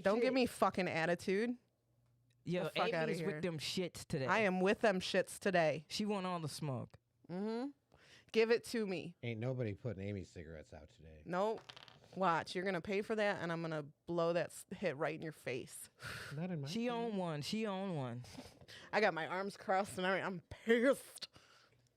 Don't give me fucking attitude. Yo, The fuck outta Amy's here. with them shits today. I am with them shits today. She want all the smoke. Give it to me. Ain't nobody putting Amy's cigarettes out today. Nope. Watch. You're going to pay for that, and I'm going to blow that hit right in your face. Not in my. She own one. She own one. I got my arms crossed, and I'm pissed.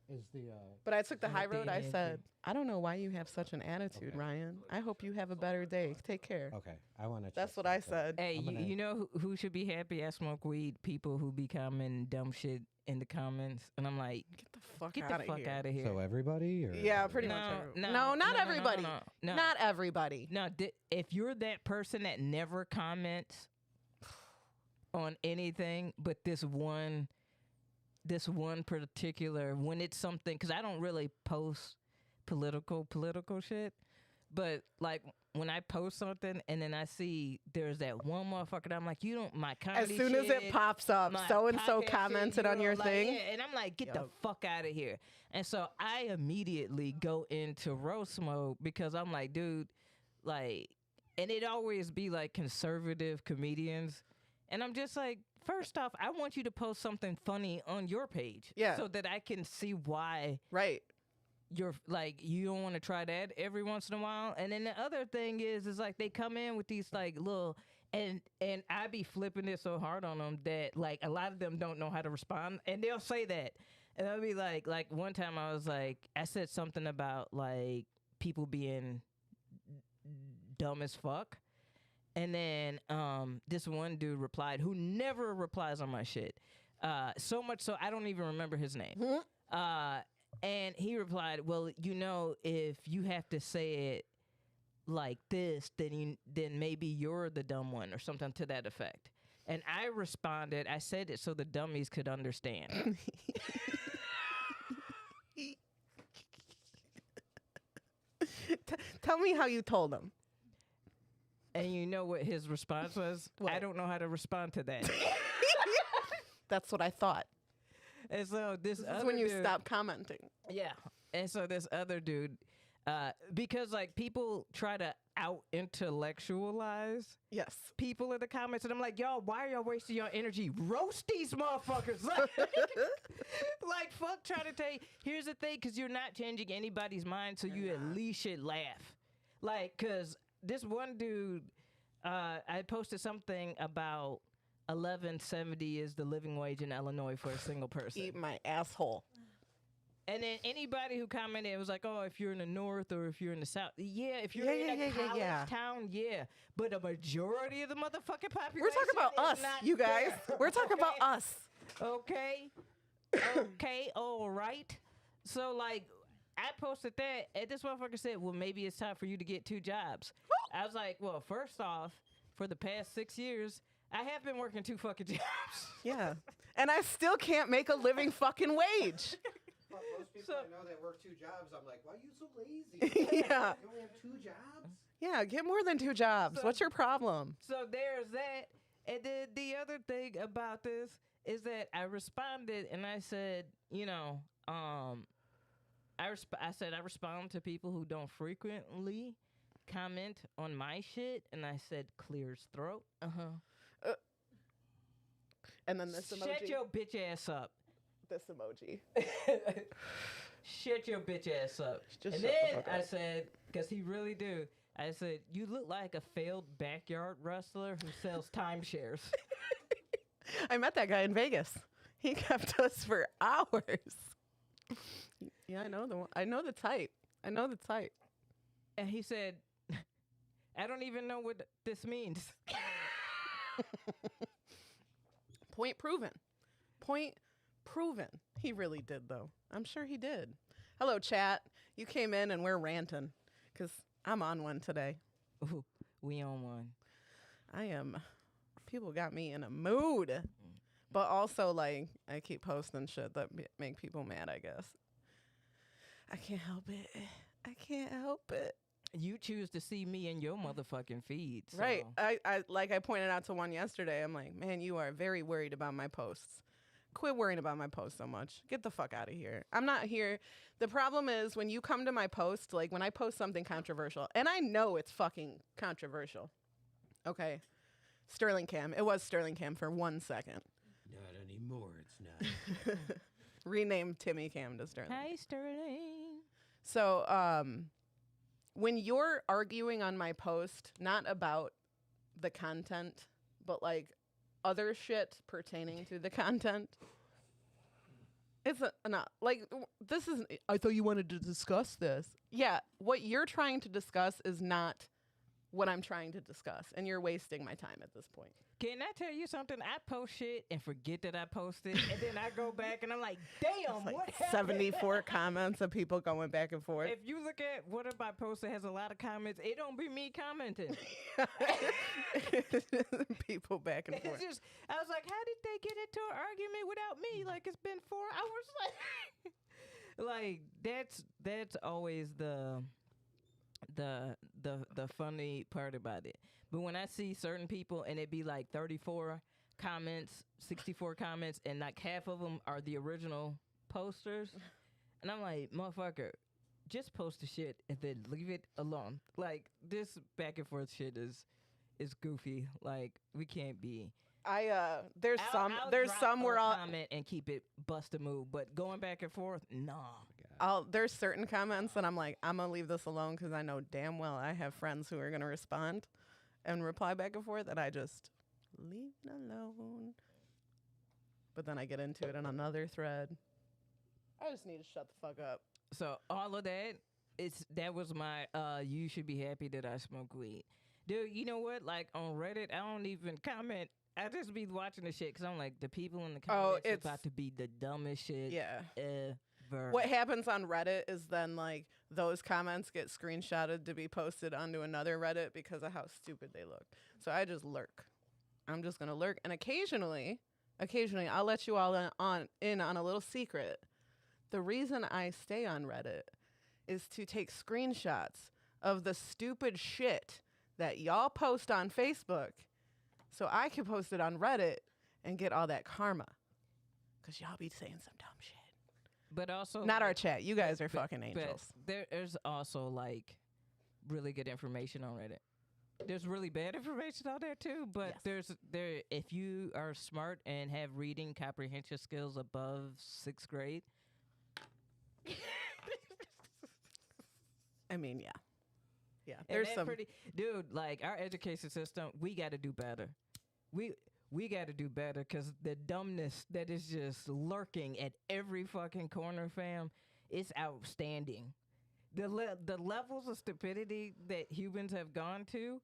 Is the But I took the high Happy road. I and said, I don't know why you have such an attitude, Ryan. I hope you have a better day. Take care. okay? I want to. That's what I said. Hey, I'm gonna- you know who should be happy? I smoke weed. People who be commenting dumb shit in the comments, and I'm like, Get the fuck get out the of fuck here. out of here. So everybody, or Yeah, pretty No, much. Everybody. no, No, not no, everybody. no. Not everybody. No, if you're that person that never comments on anything but this one particular, when it's something, because I don't really post political shit, but like when I post something and then I see there's that one motherfucker that I'm like, you don't, my comedy As soon as it shit, pops up, my so-and-so podcast shit, commented on you're your like, thing. yeah, and I'm like, get the Yup. fuck out of here. And so I immediately go into roast mode because I'm like, dude, like, and it always be like conservative comedians. And I'm just like, first off, I want you to post something funny on your page. Yeah. So that I can see why Right. you're like, you don't want to try that every once in a while. And then the other thing is like they come in with these like little, and I be flipping it so hard on them that like a lot of them don't know how to respond, and they'll say that. And I'll be like one time I was like, I said something about like people being dumb as fuck. And then this one dude replied, who never replies on my shit. So much so I don't even remember his name. And he replied, well, you know, if you have to say it like this, then maybe you're the dumb one or something to that effect. And I responded, I said it so the dummies could understand. Tell me how you told him. And you know what his response was? What? I don't know how to respond to that. That's what I thought. And so this This other is when you dude, stop commenting. Yeah. And so this other dude, because like people try to out intellectualize Yes. people in the comments, and I'm like, y'all, why are y'all wasting your energy? Roast these motherfuckers. Like fuck trying to tell you, here's the thing, because you're not changing anybody's mind, so you at least should laugh. Like, because this one dude, I posted something about $11.70 is the living wage in Illinois for a single person. Eat my asshole. And then anybody who commented was like, oh, if you're in the north or if you're in the south. Yeah, if you're Yeah, in yeah, a yeah, college yeah. town, yeah. But a majority of the motherfucking population We're talking about is us, not you guys. there, We're talking about okay? us. Okay. Okay, all right. So, like, I posted that, and this motherfucker said, well, maybe it's time for you to get 2 jobs. I was like, well, first off, for the past 6 years, I have been working 2 fucking jobs. Yeah. And I still can't make a living fucking wage. Most people So- I know that work 2 jobs, I'm like, why are you so lazy? Yeah. You only have 2 jobs? Yeah, get more than 2 jobs. So- What's your problem? So there's that. And then the other thing about this is that I responded and I said, you know, I said I respond to people who don't frequently comment on my shit, and I said clears throat. And then this emoji. Shut your bitch ass up. This emoji. Shut your bitch ass up. Just And shut the then fuck I up. said, because he really do, I said, you look like a failed backyard wrestler who sells timeshares. I met that guy in Vegas. He kept us for hours. Yeah, I know the one. I know the type. I know the type. And he said, I don't even know what this means. Point proven. Point proven. He really did, though. I'm sure he did. Hello, chat. You came in and we're ranting because I'm on one today. Ooh, we on one. I am. People got me in a mood. But also, like, I keep posting shit that make people mad, I guess. I can't help it. I can't help it. You choose to see me in your motherfucking feed. So. Right. I like I pointed out to one yesterday. I'm like, man, you are very worried about my posts. Quit worrying about my posts so much. Get the fuck out of here. I'm not here. The problem is when you come to my post, like when I post something controversial, and I know it's fucking controversial. Okay. Sterling Cam. It was Sterling Cam for 1 second. Not anymore. It's not. Renamed Timmy Cam to Sterling. Hi, Sterling. So, when you're arguing on my post, not about the content, but like other shit pertaining to the content, it's not like this is. I thought you wanted to discuss this. Yeah, what you're trying to discuss is not what I'm trying to discuss, and you're wasting my time at this point. Can I tell you something? I post shit and forget that I posted, and then I go back and I'm like, damn, It's like what happened? 74 comments of people going back and forth. If you look at what if I post that has a lot of comments, it don't be me commenting. People back and forth. It's just, I was like, how did they get into an argument without me? Like, it's been 4 hours. Like that's always the funny part about it. But when I see certain people and it be like 34 comments, 64 comments, and like half of them are the original posters, and I'm like, motherfucker, just post the shit and then leave it alone. Like, this back and forth shit is goofy. Like, we can't be. There's I'll there's drop some a where I'll comment and keep it bust a move, but going back and forth, nah. there's certain comments that I'm like, I'm gonna leave this alone because I know damn well I have friends who are gonna respond and reply back and forth, and I just leave it alone. But then I get into it in another thread. I just need to shut the fuck up. So all of that, that was my you should be happy that I smoke weed. Dude, you know what? Like on Reddit, I don't even comment. I just be watching the shit because I'm like, the people in the comments it's- about to be the dumbest shit Yeah. ever. What happens on Reddit is then like those comments get screenshotted to be posted onto another Reddit because of how stupid they look. So I just lurk. I'm just gonna lurk, and occasionally I'll let you all in on a little secret. The reason I stay on Reddit is to take screenshots of the stupid shit that y'all post on Facebook, so I can post it on Reddit and get all that karma. Cause y'all be saying some dumb shit. But also, Not our like, chat. You guys are but- fucking angels. But there's also like really good information on Reddit. There's really bad information out there too, but Yes. there if you are smart and have reading comprehension skills above 6th grade. I mean, yeah. Yeah. And There's that's some dude, like our education system, we got to do better. We got to do better because the dumbness that is just lurking at every fucking corner, fam, it's outstanding. The levels of stupidity that humans have gone to,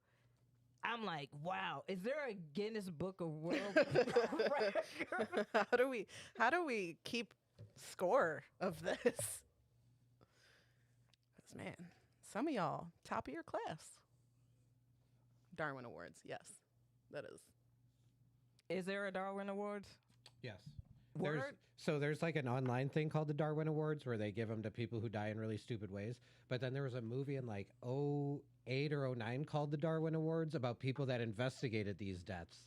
I'm like, wow, is there a Guinness Book of World Records? how do we keep score of this? 'Cause, man, some of y'all top of your class. Darwin Awards, yes, that is. Is there a Darwin Awards? Yes. Word? There's like an online thing called the Darwin Awards where they give them to people who die in really stupid ways. But then there was a movie in like 08 or 09 called the Darwin Awards about people that investigated these deaths.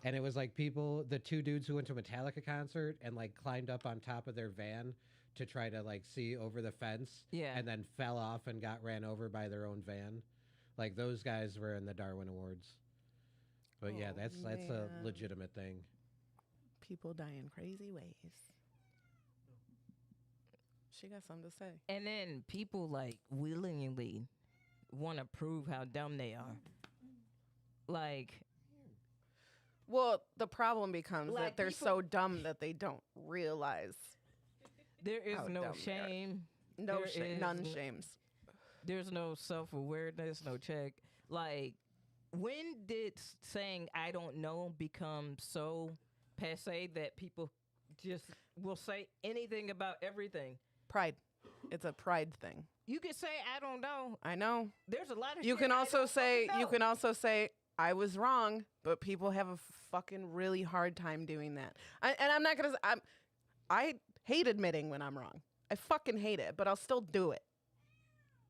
And it was like the 2 dudes who went to a Metallica concert and like climbed up on top of their van to try to like see over the fence. Yeah. And then fell off and got ran over by their own van. Like those guys were in the Darwin Awards. But yeah, Oh, that's a man. legitimate thing. People die in crazy ways. She got something to say. And then people like willingly want to prove how dumb they are. Like, Well, the problem becomes Like that they're people- so dumb that they don't realize. there is How no dumb they are. shame. No There shame, is none n- shames. There's no self-awareness, no check. Like, when did saying I don't know become so passe that people just will say anything about everything? Pride. It's a pride thing. You can say I don't know. I know. There's a lot of You shit can I also don't say fucking know. I was wrong, but people have a fucking really hard time doing that. And I'm not gonna. I hate admitting when I'm wrong. I fucking hate it, but I'll still do it.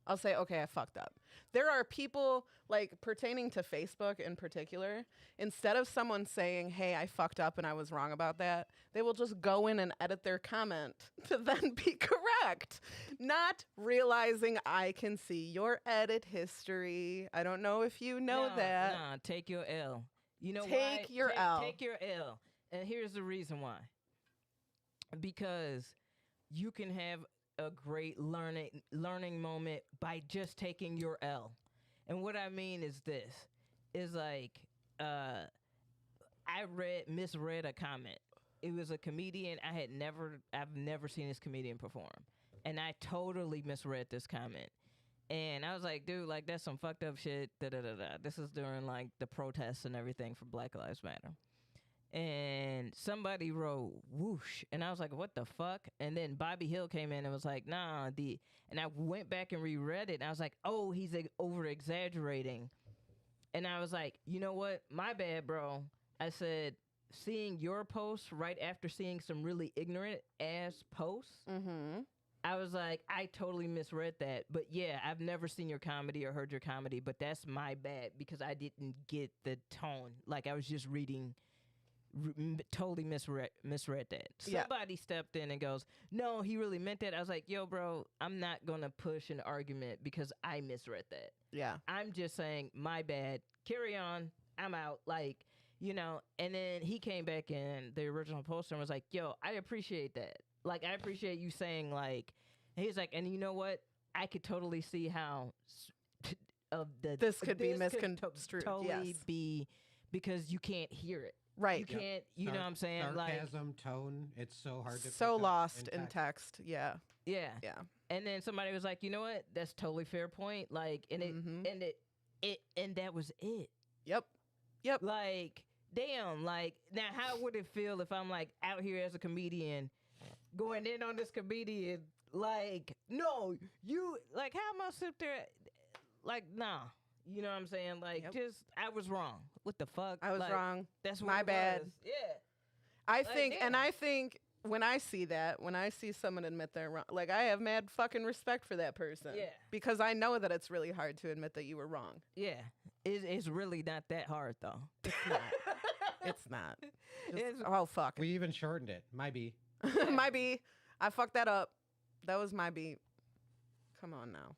I'll say, okay, I fucked up. There are people, like, pertaining to Facebook in particular, instead of someone saying, hey, I fucked up and I was wrong about that, they will just go in and edit their comment to then be correct, not realizing I can see your edit history. I don't know if you know that. Nah, take your L. You know Take why? your L. Take your L. And here's the reason why. Because you can have a great learning moment by just taking your L. And what I mean is this is like I misread a comment. It was a comedian I've never seen this comedian perform. And I totally misread this comment. And I was like, dude, like that's some fucked up shit. Da da da da. This is during like the protests and everything for Black Lives Matter. And somebody wrote whoosh, and I was like, what the fuck? And then Bobby Hill came in and was like, nah, and I went back and reread it, and I was like, oh, he's over exaggerating. And I was like, you know what? My bad, bro. I said, seeing your post right after seeing some really ignorant ass posts, I was like, I totally misread that. But yeah, I've never seen your comedy or heard your comedy, but that's my bad because I didn't get the tone. Like I was just reading. Totally misread that. Somebody stepped in and goes, no, he really meant that. I was like, yo, bro, I'm not gonna push an argument because I misread that. Yeah, I'm just saying my bad, carry on, I'm out. Like, you know. And then he came back in the original poster and was like, yo, I appreciate that. Like, I appreciate you saying, like, and he's like, and you know what, I could totally see how this could be misconstrued. Totally be because you can't hear it. Right. You can't, you know what I'm saying? Sarcasm, tone, it's so hard to so pick lost up in text. Yeah. Yeah. Yeah. And then somebody was like, you know what? That's totally fair point. Like, and and that was it. Yep. Like, damn, like, now how would it feel if I'm like out here as a comedian going in on this comedian? Like, no, you, like, how am I sit there? Like, nah. You know what I'm saying? Like, just, I was wrong. What the fuck? I was wrong. That's what my bad. Was. Yeah. I think when I see that, when I see someone admit they're wrong, like I have mad fucking respect for that person. Yeah. Because I know that it's really hard to admit that you were wrong. Yeah. It's really not that hard though. It's not. It's not. Oh fuck. We even shortened it. My B. My B. I fucked that up. That was my B. Come on now.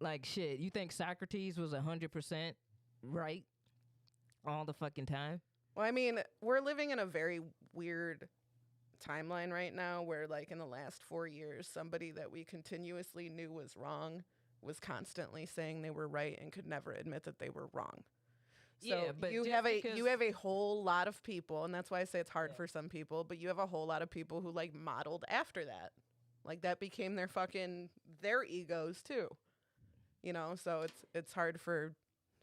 Like shit, you think Socrates was 100% right all the fucking time? Well, I mean, we're living in a very weird timeline right now where, like, in the last 4 years, somebody that we continuously knew was wrong was constantly saying they were right and could never admit that they were wrong. So yeah, but you have a whole lot of people, and that's why I say it's hard for some people, but you have a whole lot of people who like modeled after that. Like that became their egos too. You know, so it's hard for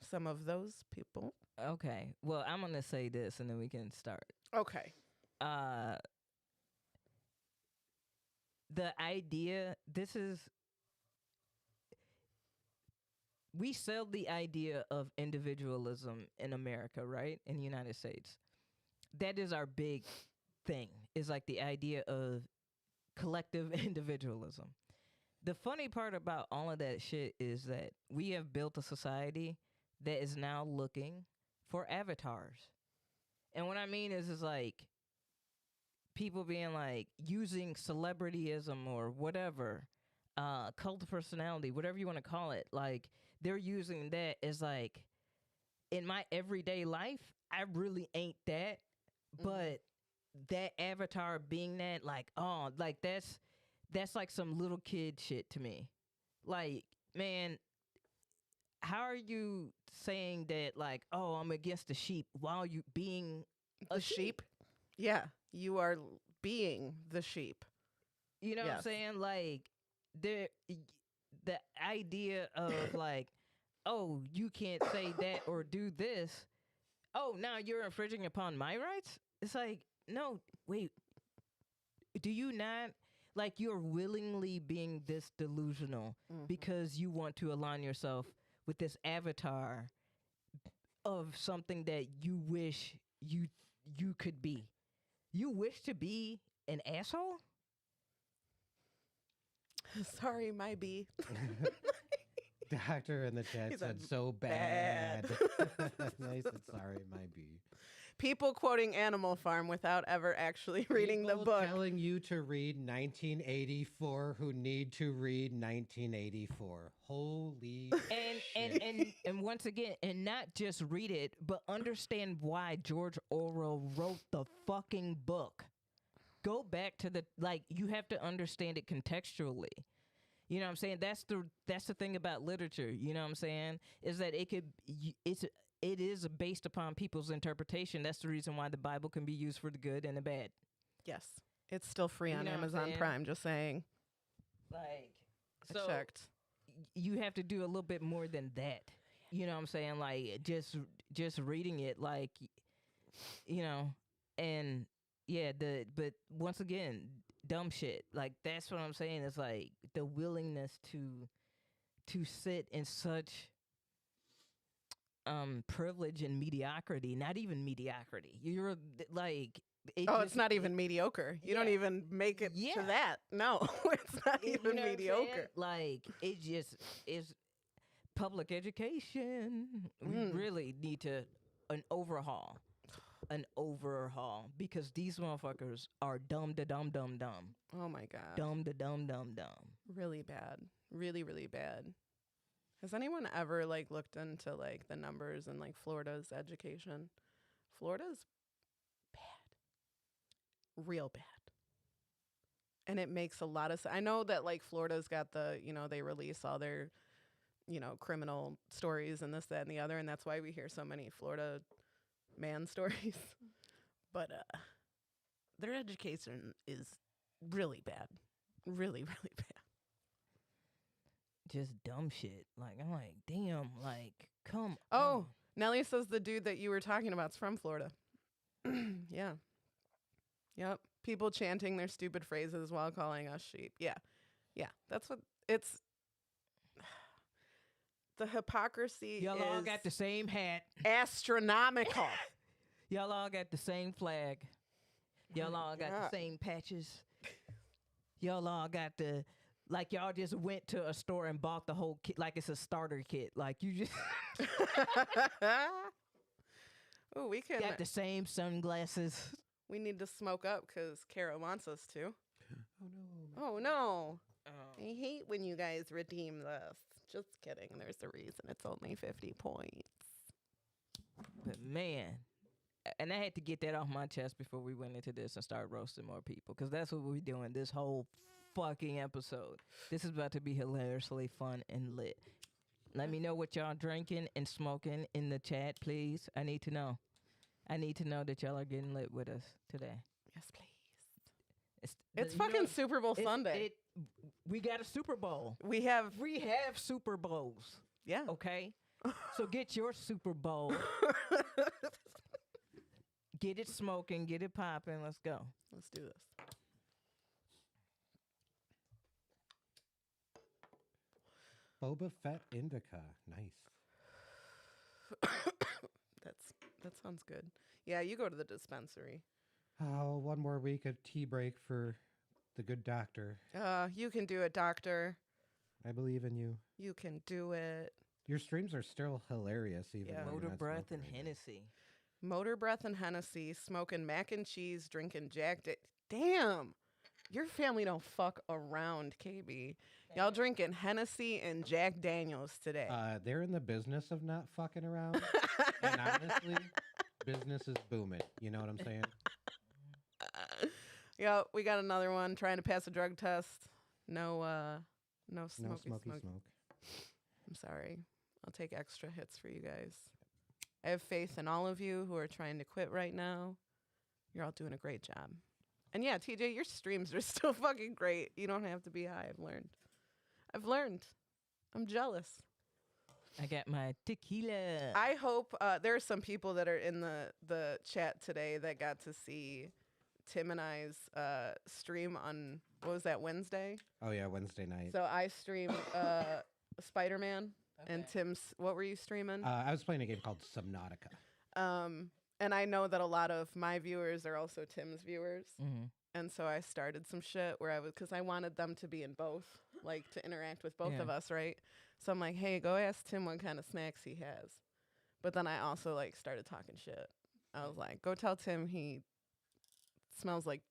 some of those people. Okay. Well, I'm going to say this and then we can start. Okay. The idea, we sell the idea of individualism in America, right? In the United States. That is our big thing, is like the idea of collective individualism. The funny part about all of that shit is that we have built a society that is now looking for avatars. And what I mean is like people being like using celebrityism or whatever, cult of personality, whatever you want to call it. Like they're using that as like, in my everyday life, I really ain't that. But that avatar being that, like, oh, like that's like some little kid shit to me. Like, man, how are you saying that, like, oh, I'm against the sheep while you being a sheep? Yeah, you are being the sheep. You know what I'm saying? Like, the idea of, like, oh, you can't say that or do this. Oh, now you're infringing upon my rights? It's like, no, wait. Do you not... Like, you're willingly being this delusional because you want to align yourself with this avatar of something that you wish you could be. You wish to be an asshole? Sorry, my B. Doctor in the chat said so bad. I said sorry, my B. People quoting Animal Farm without ever actually reading the People book. telling you to read 1984 who need to read 1984. Holy shit. And once again, and not just read it, but understand why George Orwell wrote the fucking book. Go back to you have to understand it contextually. You know what I'm saying? That's the thing about literature, you know what I'm saying? Is that it is based upon people's interpretation. That's the reason why the Bible can be used for the good and the bad. Yes. It's still free on know what I'm Amazon saying? Prime, just saying. Like, I so checked. you have to do a little bit more than that. You know what I'm saying? Like just reading it, like, you know, and yeah, but once again, dumb shit. Like, that's what I'm saying. It's like the willingness to sit in such privilege and mediocrity. Not even mediocrity. You're like, It's not even mediocre. You don't even make it to that. No, it's not even mediocre. Like, it just is public education. We really need an overhaul. An overhaul, because these motherfuckers are dumb. Oh my God. Dumb. Really bad. Really, really bad. Has anyone ever looked into the numbers in Florida's education? Florida's bad. Real bad. And it makes a lot of sense. I know that Florida's got they release all their, criminal stories and this, that, and the other. And that's why we hear so many Florida man stories. But their education is really bad. Really, really bad. Just dumb shit. Like, I'm like, damn, come Oh, on. Nelly says the dude that you were talking about's from Florida. Yeah. Yep. People chanting their stupid phrases while calling us sheep. Yeah. Yeah. That's what it's. The hypocrisy Y'all all is got the same hat. astronomical. Y'all all got the same flag. Y'all all got God. the same patches. Y'all all got y'all just went to a store and bought the whole kit like it's a starter kit. Like, you just Oh, we can. got the same sunglasses. We need to smoke up because Kara wants us to. Oh no. Oh no! Oh. I hate when you guys redeem this. Just kidding. There's a reason. It's only 50 points. But man, and I had to get that off my chest before we went into this and start roasting more people, because that's what we're doing this whole fucking episode. This is about to be hilariously fun and lit. Let me know what y'all drinking and smoking in the chat, please. I need to know. I need to know that y'all are getting lit with us today. Yes, please. It's fucking Super Bowl Sunday. We got a Super Bowl. We have Super Bowls. Yeah. Okay? So get your Super Bowl. Get it smoking. Get it popping. Let's go. Let's do this. Boba Fett Indica. Nice. That sounds good. Yeah, you go to the dispensary. Oh, one more week of tea break for the good doctor. You can do it, doctor. I believe in you. You can do it. Your streams are still hilarious, even Yeah. though you're Motor not breath smoking and right now. Hennessy. Motor breath and Hennessy, smoking mac and cheese, drinking Jack. Damn, your family don't fuck around, KB. Y'all drinking Hennessy and Jack Daniels today. They're in the business of not fucking around. And honestly, business is booming. You know what I'm saying? Yeah, we got another one trying to pass a drug test. No smoky No smoke. smoke. I'm sorry. I'll take extra hits for you guys. I have faith in all of you who are trying to quit right now. You're all doing a great job. And yeah, TJ, your streams are still fucking great. You don't have to be high. I've learned. I'm jealous. I got my tequila. I hope there are some people that are in the chat today that got to see Tim and I's stream on, what was that, Wednesday? Oh yeah, Wednesday night. So I streamed Spider-Man, and Tim's, what were you streaming? I was playing a game called Subnautica. And I know that a lot of my viewers are also Tim's viewers. Mm-hmm. And so I started some shit where because I wanted them to be in both, to interact with both of us, right? So I'm like, hey, go ask Tim what kind of snacks he has. But then I also started talking shit I was like, go tell Tim he smells like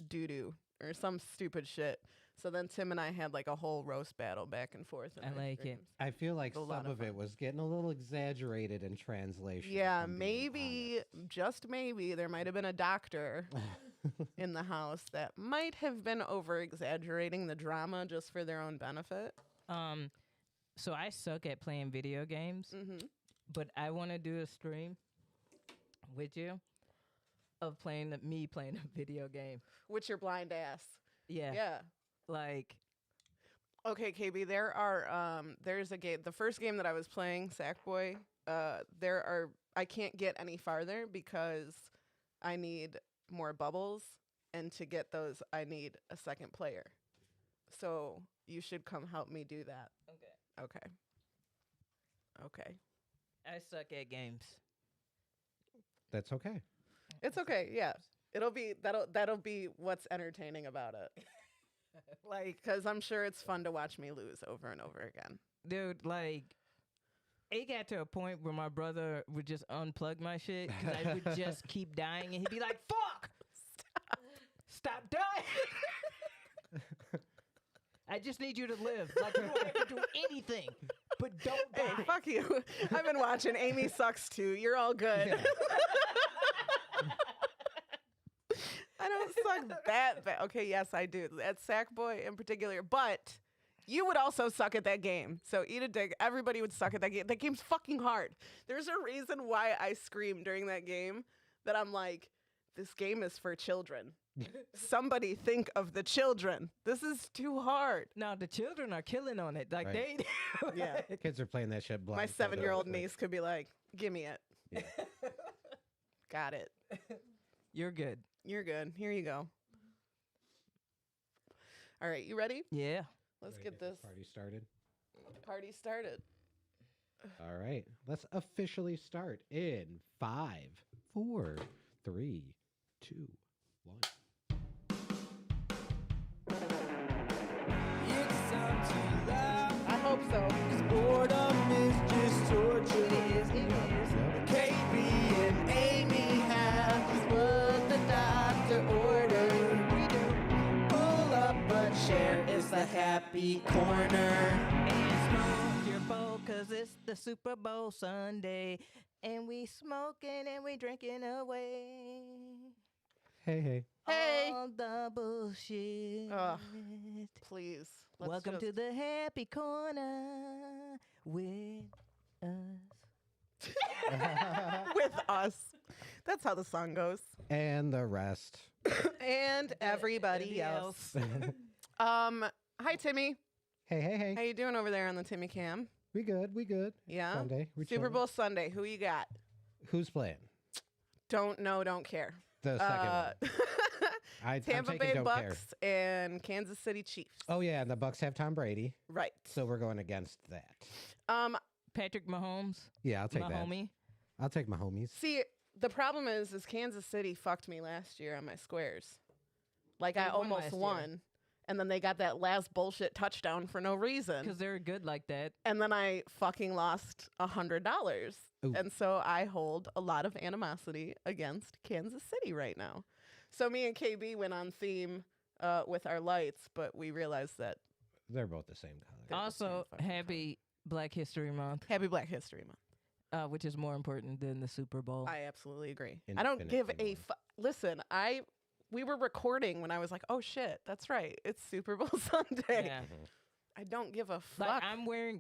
doo-doo or some stupid shit. So then Tim and I had like a whole roast battle back and forth. In I our like it. dreams. I feel like A lot some of of it fun. was getting a little exaggerated in translation. Yeah, if I'm being maybe, just maybe, there might have been a doctor honest. in the house that might have been over-exaggerating the drama just for their own benefit. So I suck at playing video games, Mm-hmm. but I want to do a stream with you of me playing a video game. With your blind ass. Yeah. Yeah. Like, Okay, KB, there's a game. The first game that I was playing, Sackboy, I can't get any farther because I need more bubbles, and to get those, I need a second player. So you should come help me do that. okay. Okay. I suck at games. That's okay. It's okay. Yeah. That'll be what's entertaining about it. Like, Because I'm sure it's fun to watch me lose over and over again. dude, like, it got to a point where my brother would just unplug my shit because I would just keep dying, and he'd be like, "Fuck, stop dying." I just need you to live. Like, you don't have to do anything, but don't die. Hey, fuck you. I've been watching Aimee Sucks too. You're all good. Yeah. I don't suck that bad. Okay, yes, I do. At Sackboy in particular. But you would also suck at that game. So eat a dick. Everybody would suck at that game. That game's fucking hard. There's a reason why I scream during that game that I'm like, this game is for children. Somebody think of the children. This is too hard. No, the children are killing on it. Like, Right. they. Yeah. Kids are playing that shit blind. My 7-year-old niece could be like, give me it. Yeah. Got it. You're good. You're good. Here you go. All right, you ready? Yeah. Let's Ready to get this party started. party started. All right, let's officially start in 5, 4, 3, 2, 1. I hope so. Boredom is just torture. It is. KB and Aimee have just what the doctor ordered. We do. Pull up but share is the happy corner. And smoke your bowl, cause it's the Super Bowl Sunday. And we smoking and we drinking away. Hey. Hey. All the bullshit. Ugh. Please. Let's Welcome just- to the happy corner with us. with us. That's how the song goes. And the rest. And everybody else. Hi Timmy. Hey. How you doing over there on the Timmy Cam? We good. Yeah. Sunday. We Super chilling. Bowl Sunday. Who you got? Who's playing? Don't know, don't care. The second one. I'm Tampa taking Bay don't Bucks care. and Kansas City Chiefs. Oh yeah, and the Bucks have Tom Brady, Right. so we're going against that. Patrick Mahomes, Yeah, I'll take my that. homie. I'll take my homies. See, the problem is Kansas City fucked me last year on my squares. Like They I won almost last year. won, and then they got that last bullshit touchdown for no reason. Because they're good like that. And then I fucking lost $100. Ooh. And so I hold a lot of animosity against Kansas City right now. So me and KB went on theme with our lights, but we realized that They're both the same color. They're the Also, same fucking happy Black History Month, Happy Black History Month. which is more important than the Super Bowl. I absolutely agree. I don't give Infinitely a listen. We were recording when I was like, oh shit, that's right, it's Super Bowl Sunday. Yeah. I don't give a fuck. Like I'm wearing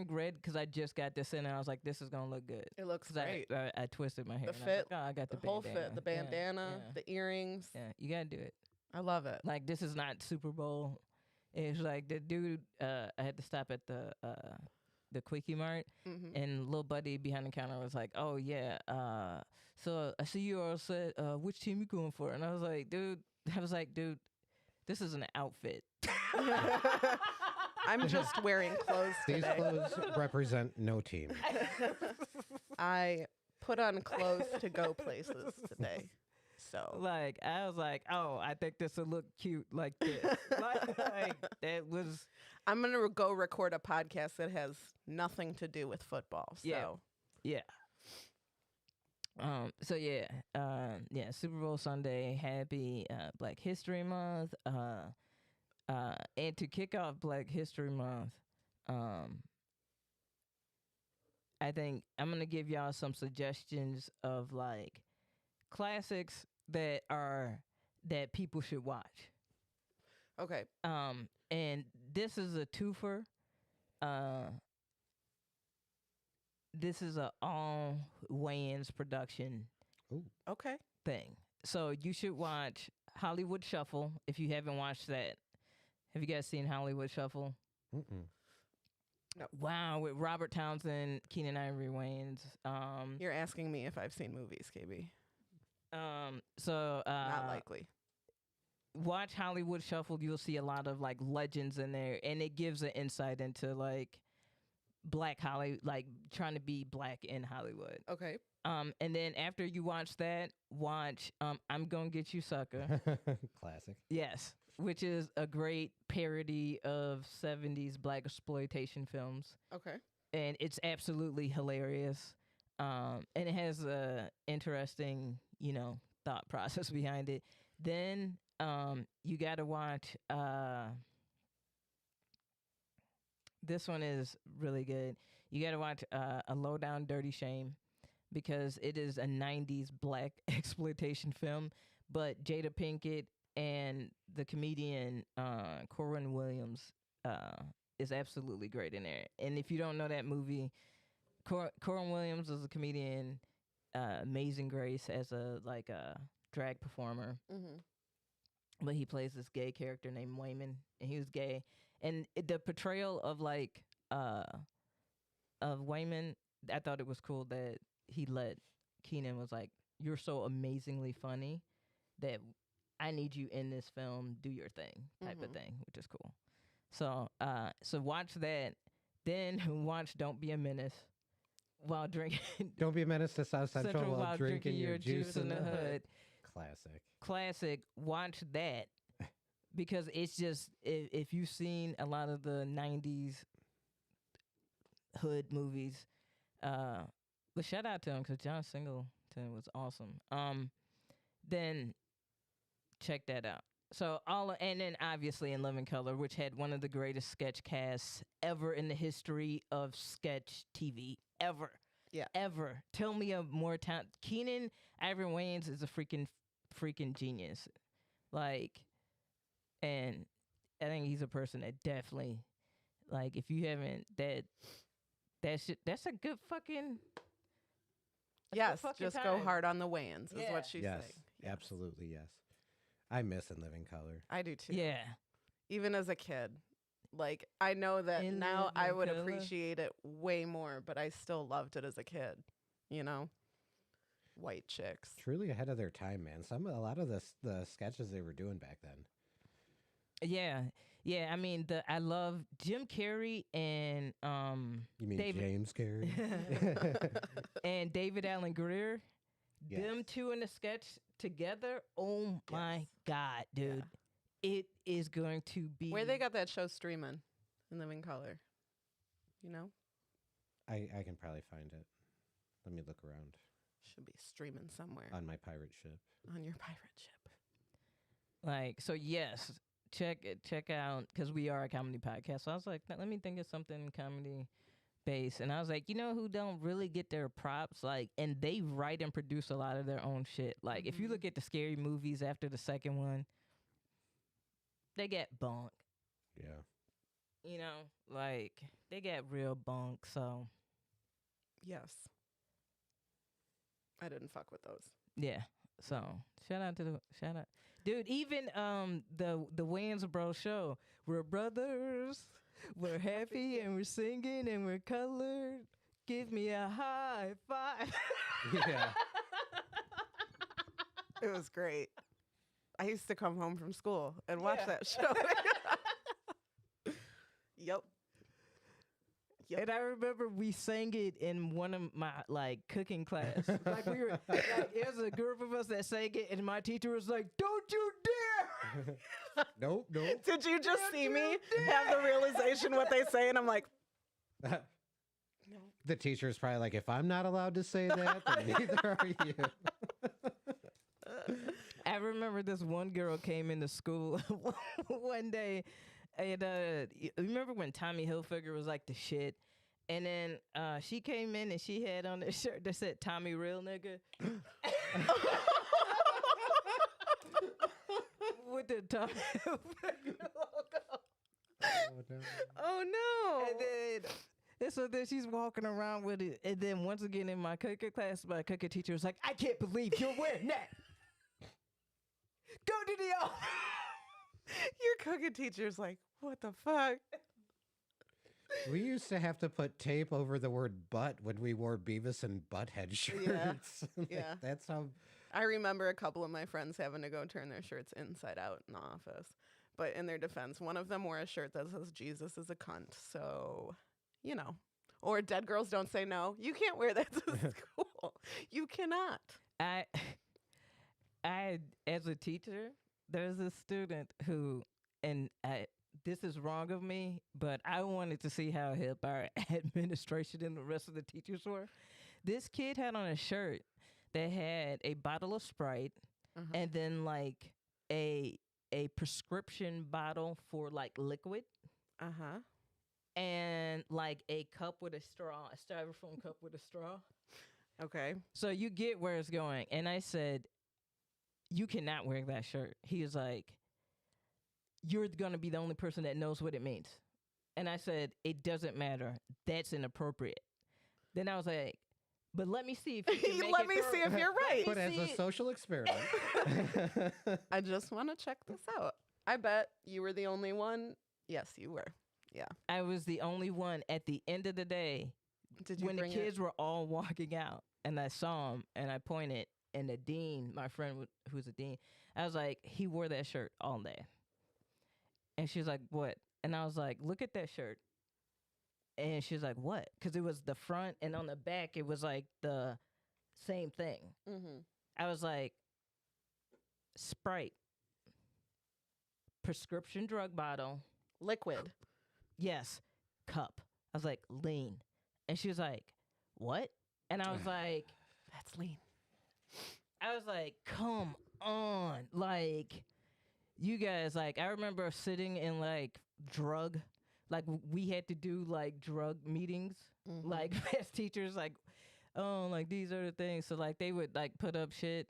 red because I just got this in and I was like, this is gonna look good. It looks 'Cause great. I twisted my hair. The and I was fit, like, oh, I got the the whole bandana. fit, the Yeah, bandana, yeah. the earrings. Yeah, you gotta do it. I love it. Like this is not Super Bowl. It's like the dude. I had to stop at the Quickie Mart, Hmm. and little buddy behind the counter was like, "Oh yeah, so I see you all said which team you going for?" And I was like, "Dude, this is an outfit." I'm just wearing clothes These today. clothes represent no team. I put on clothes to go places today. So Like I was like, "Oh, I think this will look cute like this." like that was I'm going to go record a podcast that has nothing to do with football. So Yeah. yeah. So yeah, Super Bowl Sunday. Happy Black History Month. And to kick off Black History Month, I think I'm gonna give y'all some suggestions of like classics that people should watch. Okay. And this is a twofer. This is a all Wayans production Okay. thing. So you should watch Hollywood Shuffle if you haven't watched that. Have you guys seen Hollywood Shuffle? Mm-mm. Wow, with Robert Townsend, Keenan Ivory Wayans. You're asking me if I've seen movies, KB. So Not likely. watch Hollywood Shuffle. You'll see a lot of like legends in there, and it gives an insight into like black Hollywood, like trying to be black in Hollywood. Okay. And then after you watch that, watch I'm Gonna Get You Sucker. Classic. Yes, which is a great parody of 70s black exploitation films. Okay. And it's absolutely hilarious. And it has a interesting, thought process behind it. Then you got to watch this one is really good. You got to watch A Low Down Dirty Shame because it is a 90s black exploitation film, but Jada Pinkett and the comedian Corwin Williams is absolutely great in there. And if you don't know that movie, Corwin Williams is a comedian, Amazing Grace as a drag performer. Mm-hmm. But he plays this gay character named Wayman, and he was gay. And the portrayal of of Wayman, I thought it was cool that he let Keenan was like, "You're so amazingly funny that I need you in this film. Do your thing," type of thing, which is cool. So, so watch that. Then watch Don't Be a Menace while drinking. Don't be a menace to South Central while drinking your juice in the hood. Classic. Classic. Watch that because it's just if you've seen a lot of the '90s hood movies, but shout out to him because John Singleton was awesome. Then check that out. So and then obviously In Living Color, which had one of the greatest sketch casts ever in the history of sketch TV ever. Yeah. Ever. Tell me a more talent. Keenan Ivory Wayans is a freaking genius. Like, and I think he's a person that definitely, like, if you haven't that's a good fucking. Yes, fucking just go time. hard on the Wayans is Yeah. what she's Yes, saying. absolutely, yes. I miss In Living Color. I do too. Yeah. Even as a kid. Like, I know that In now I Living would Color. appreciate it way more, but I still loved it as a kid. You know? White chicks. Truly ahead of their time, man. A lot of the sketches they were doing back then. Yeah. Yeah. I mean, I love Jim Carrey and You mean David- James Carey? and David Allen Greer. Yes. Them two in a sketch together. Oh my God, dude. It is going to be Where they got that show streaming in Living Color? You know? I can probably find it. Let me look around Should be streaming somewhere on my pirate ship. on your pirate ship. like so. Yes, check out because we are a comedy podcast. So I was like, let me think of something comedy based, and I was like, you know who don't really get their props, like, and they write and produce a lot of their own shit. Like if you look at the scary movies after the second one, they get bunk. Yeah. You know, like they get real bunk. So Yes. I didn't fuck with those. yeah. So shout out, dude. Even the Wayans Bros show. We're brothers. We're happy and we're singing and we're colored. Give me a high five. Yeah. It was great. I used to come home from school and watch that show. Yep. Yep. And I remember we sang it in one of my cooking class. Like we were there was a group of us that sang it, and my teacher was like, "Don't you dare!" Nope. Did you just see me have the realization what they say? And I'm like, The teacher's probably like, if I'm not allowed to say that, then neither are you. I remember this one girl came into school one day, and remember when Tommy Hilfiger was like the shit, and then she came in and she had on this shirt that said "Tommy Real Nigga" with the Tommy Hilfiger logo. Oh no! And so then she's walking around with it, and then once again in my cooking class, my cooking teacher was like, "I can't believe you're wearing that. Go to the office." Your cooking teacher's like, what the fuck? We used to have to put tape over the word butt when we wore Beavis and Butthead shirts. Yeah. That's how. I remember a couple of my friends having to go turn their shirts inside out in the office. But in their defense, one of them wore a shirt that says Jesus is a cunt. So, you know. Or dead girls don't say no. You can't wear that to school. You cannot. I as a teacher, there's a student who, and this is wrong of me, but I wanted to see how hip our administration and the rest of the teachers were. This kid had on a shirt that had a bottle of Sprite and then like a prescription bottle for like liquid. And like a cup with a straw, a styrofoam cup with a straw. Okay. So you get where it's going. And I said, you cannot wear that shirt. He was like, you're going to be the only person that knows what it means. And I said, it doesn't matter. That's inappropriate. Then I was like, but let me see if you can make Let it me through. see if you're right. But as a social experiment. I just want to check this out. I bet you were the only one. Yes, you were. Yeah. I was the only one at the end of the day. Did you when the bring kids were all walking out and I saw him and I pointed and the dean, my friend who's a dean, I was like, he wore that shirt all day. And she was like, what? And I was like, look at that shirt. And she was like, what? Because it was the front and on the back, it was like the same thing. I was like, Sprite, prescription drug bottle, liquid? Yes, cup. I was like, lean. And she was like, what? And I was like, that's lean. I was like, come on. Like, you guys, like, I remember sitting in, like, we had to do, like, drug meetings, like, as teachers, like, oh, like, these are the things. So, like, they would, like, put up shit,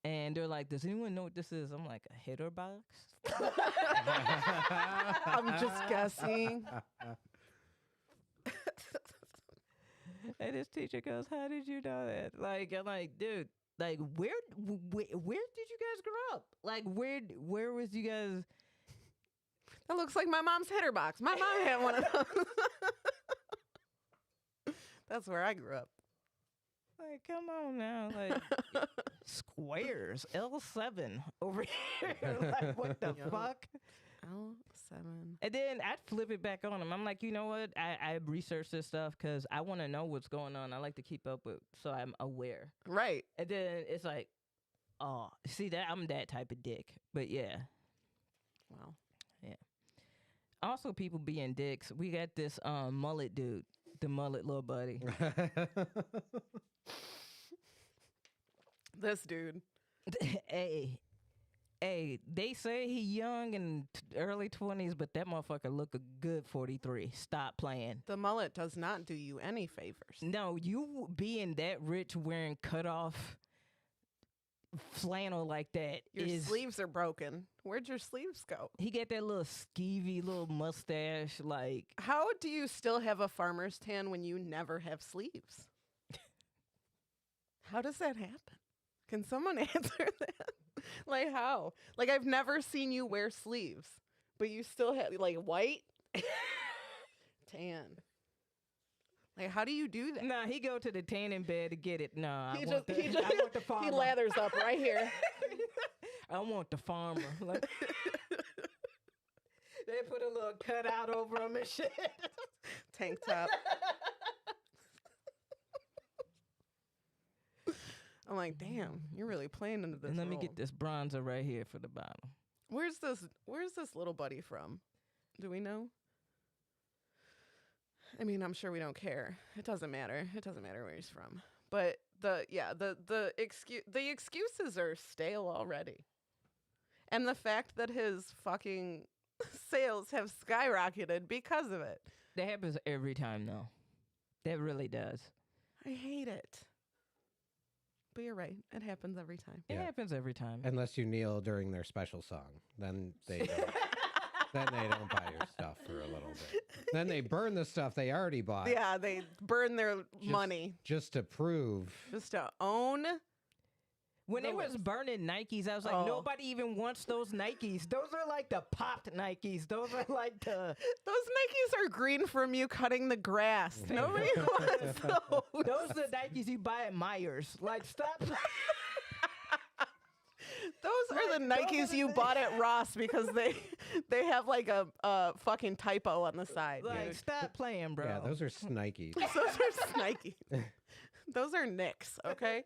and they're like, does anyone know what this is? I'm like, a hitter box? I'm just guessing. And this teacher goes, how did you know that? Like, I'm like, dude, like, where did you guys grow up? Like, where was you guys? That looks like my mom's hitter box. My mom had one of those. That's where I grew up. Like, come on now. Like, squares, L7 over here. Like, what the fuck? L7. And then I'd flip it back on him. I'm like, you know what? I research this stuff because I want to know what's going on. I like to keep up with, so I'm aware. Right. And then it's like, oh, see that I'm that type of dick. But yeah. Wow. Yeah. Also, people being dicks. We got this mullet dude, the mullet little buddy. This dude. Hey, they say he young and early 20s, but that motherfucker look a good 43. Stop playing. The mullet does not do you any favors. No, you being that rich wearing cut off flannel like that. Your sleeves are broken. Where'd your sleeves go? He got that little skeevy little mustache. Like, how do you still have a farmer's tan when you never have sleeves? How does that happen? Can someone answer that? Like, how? Like, I've never seen you wear sleeves, but you still have, like, white tan. Like, how do you do that? Nah, he go to the tanning bed to get it. No, I want the farmer. He lathers up right here. I want the farmer. Like, they put a little cutout over him and shit. Tank top. I'm like, damn, you're really playing into this. And let me role. get this bronzer right here for the bottom. Where's this little buddy from? Do we know? I mean, I'm sure we don't care. It doesn't matter. It doesn't matter where he's from. But the excuses are stale already. And the fact that his fucking sales have skyrocketed because of it. That happens every time, though. That really does. I hate it. But you're right. It happens every time. It Yeah. happens every time. Unless you kneel during their special song, then they don't, then they don't buy your stuff for a little bit. Then they burn the stuff they already bought. Yeah, they burn their money Just to prove. just to own. When The they was list. burning Nikes, I was like, Oh. nobody even wants those Nikes. Those are like the popped Nikes. Those are like the Those Nikes are green from you cutting the grass. Nobody wants those. those are the Nikes you buy at Myers. Like, stop. Those are the Like, those Nikes are you the- bought at Ross because they have like a fucking typo on the side. Like, dude. stop playing, bro. Yeah, those are Snikes. Those are Nike. Those are Nicks, okay?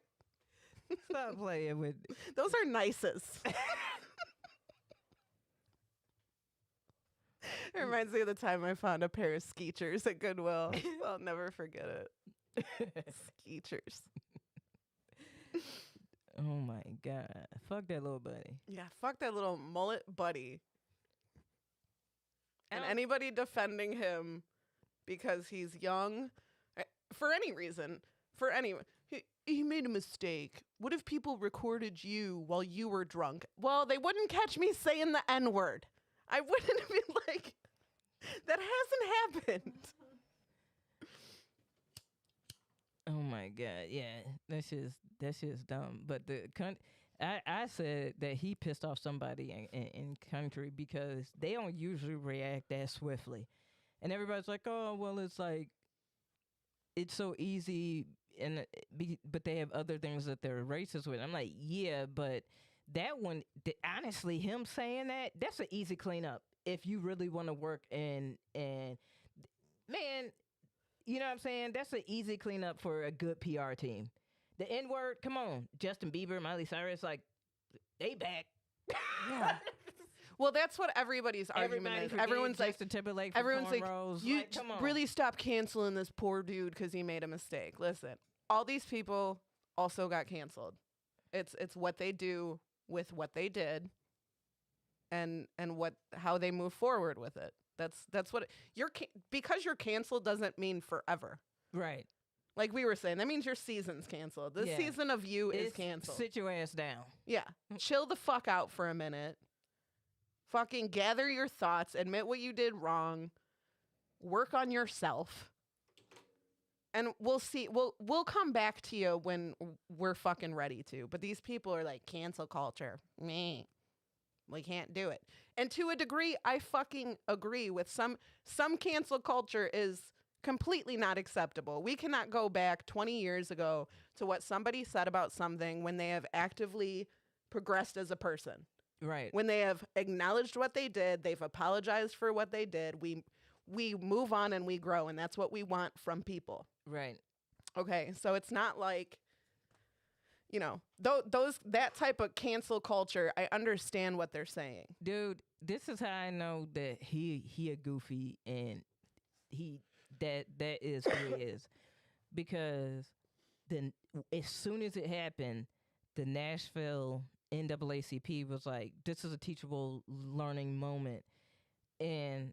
Stop playing with. Those are Nices. It reminds me of the time I found a pair of Skeechers at Goodwill. I'll never forget it. Skeechers. Oh my god! Fuck that little buddy. Yeah, fuck that little mullet buddy. And I don't- anybody defending him because he's young, for any reason, for anyone, he made a mistake. What if people recorded you while you were drunk? Well, they wouldn't catch me saying the N word. I wouldn't be like, that hasn't happened. Oh my god! Yeah, that's just dumb. But I said that he pissed off somebody in country because they don't usually react that swiftly, and everybody's like, oh well, it's like it's so easy, and but they have other things that they're racist with. I'm like, yeah, but that one, honestly, him saying that's an easy cleanup if you really want to work and man. You know what I'm saying? That's an easy cleanup for a good PR team. The N word, come on. Justin Bieber, Miley Cyrus, like, they back. Yeah. Well, that's what everybody's argument Everybody is. forgave Everyone's like, Justin Timberlake for everyone's like, cornrows. you Like, come on. really stop canceling this poor dude because he made a mistake. Listen, all these people also got canceled. It's what they do with what they did, and how they move forward with it. That's what because you're canceled doesn't mean forever. Right. Like we were saying, that means your season's canceled. This Yeah. season of you is It's canceled. Sit your ass down. Yeah. Chill the fuck out for a minute. Fucking gather your thoughts, admit what you did wrong, work on yourself. And we'll see. We'll come back to you when we're fucking ready to. But these people are like, cancel culture. Meh. We can't do it. And to a degree, I fucking agree with some cancel culture is completely not acceptable. We cannot go back 20 years ago to what somebody said about something when they have actively progressed as a person. Right. When they have acknowledged what they did, they've apologized for what they did. We move on and we grow, and that's what we want from people. Right. Okay, so it's not like, you know, that type of cancel culture. I understand what they're saying. Dude, this is how I know that he a goofy and that is who he is. Because then as soon as it happened, the Nashville NAACP was like, this is a teachable learning moment. And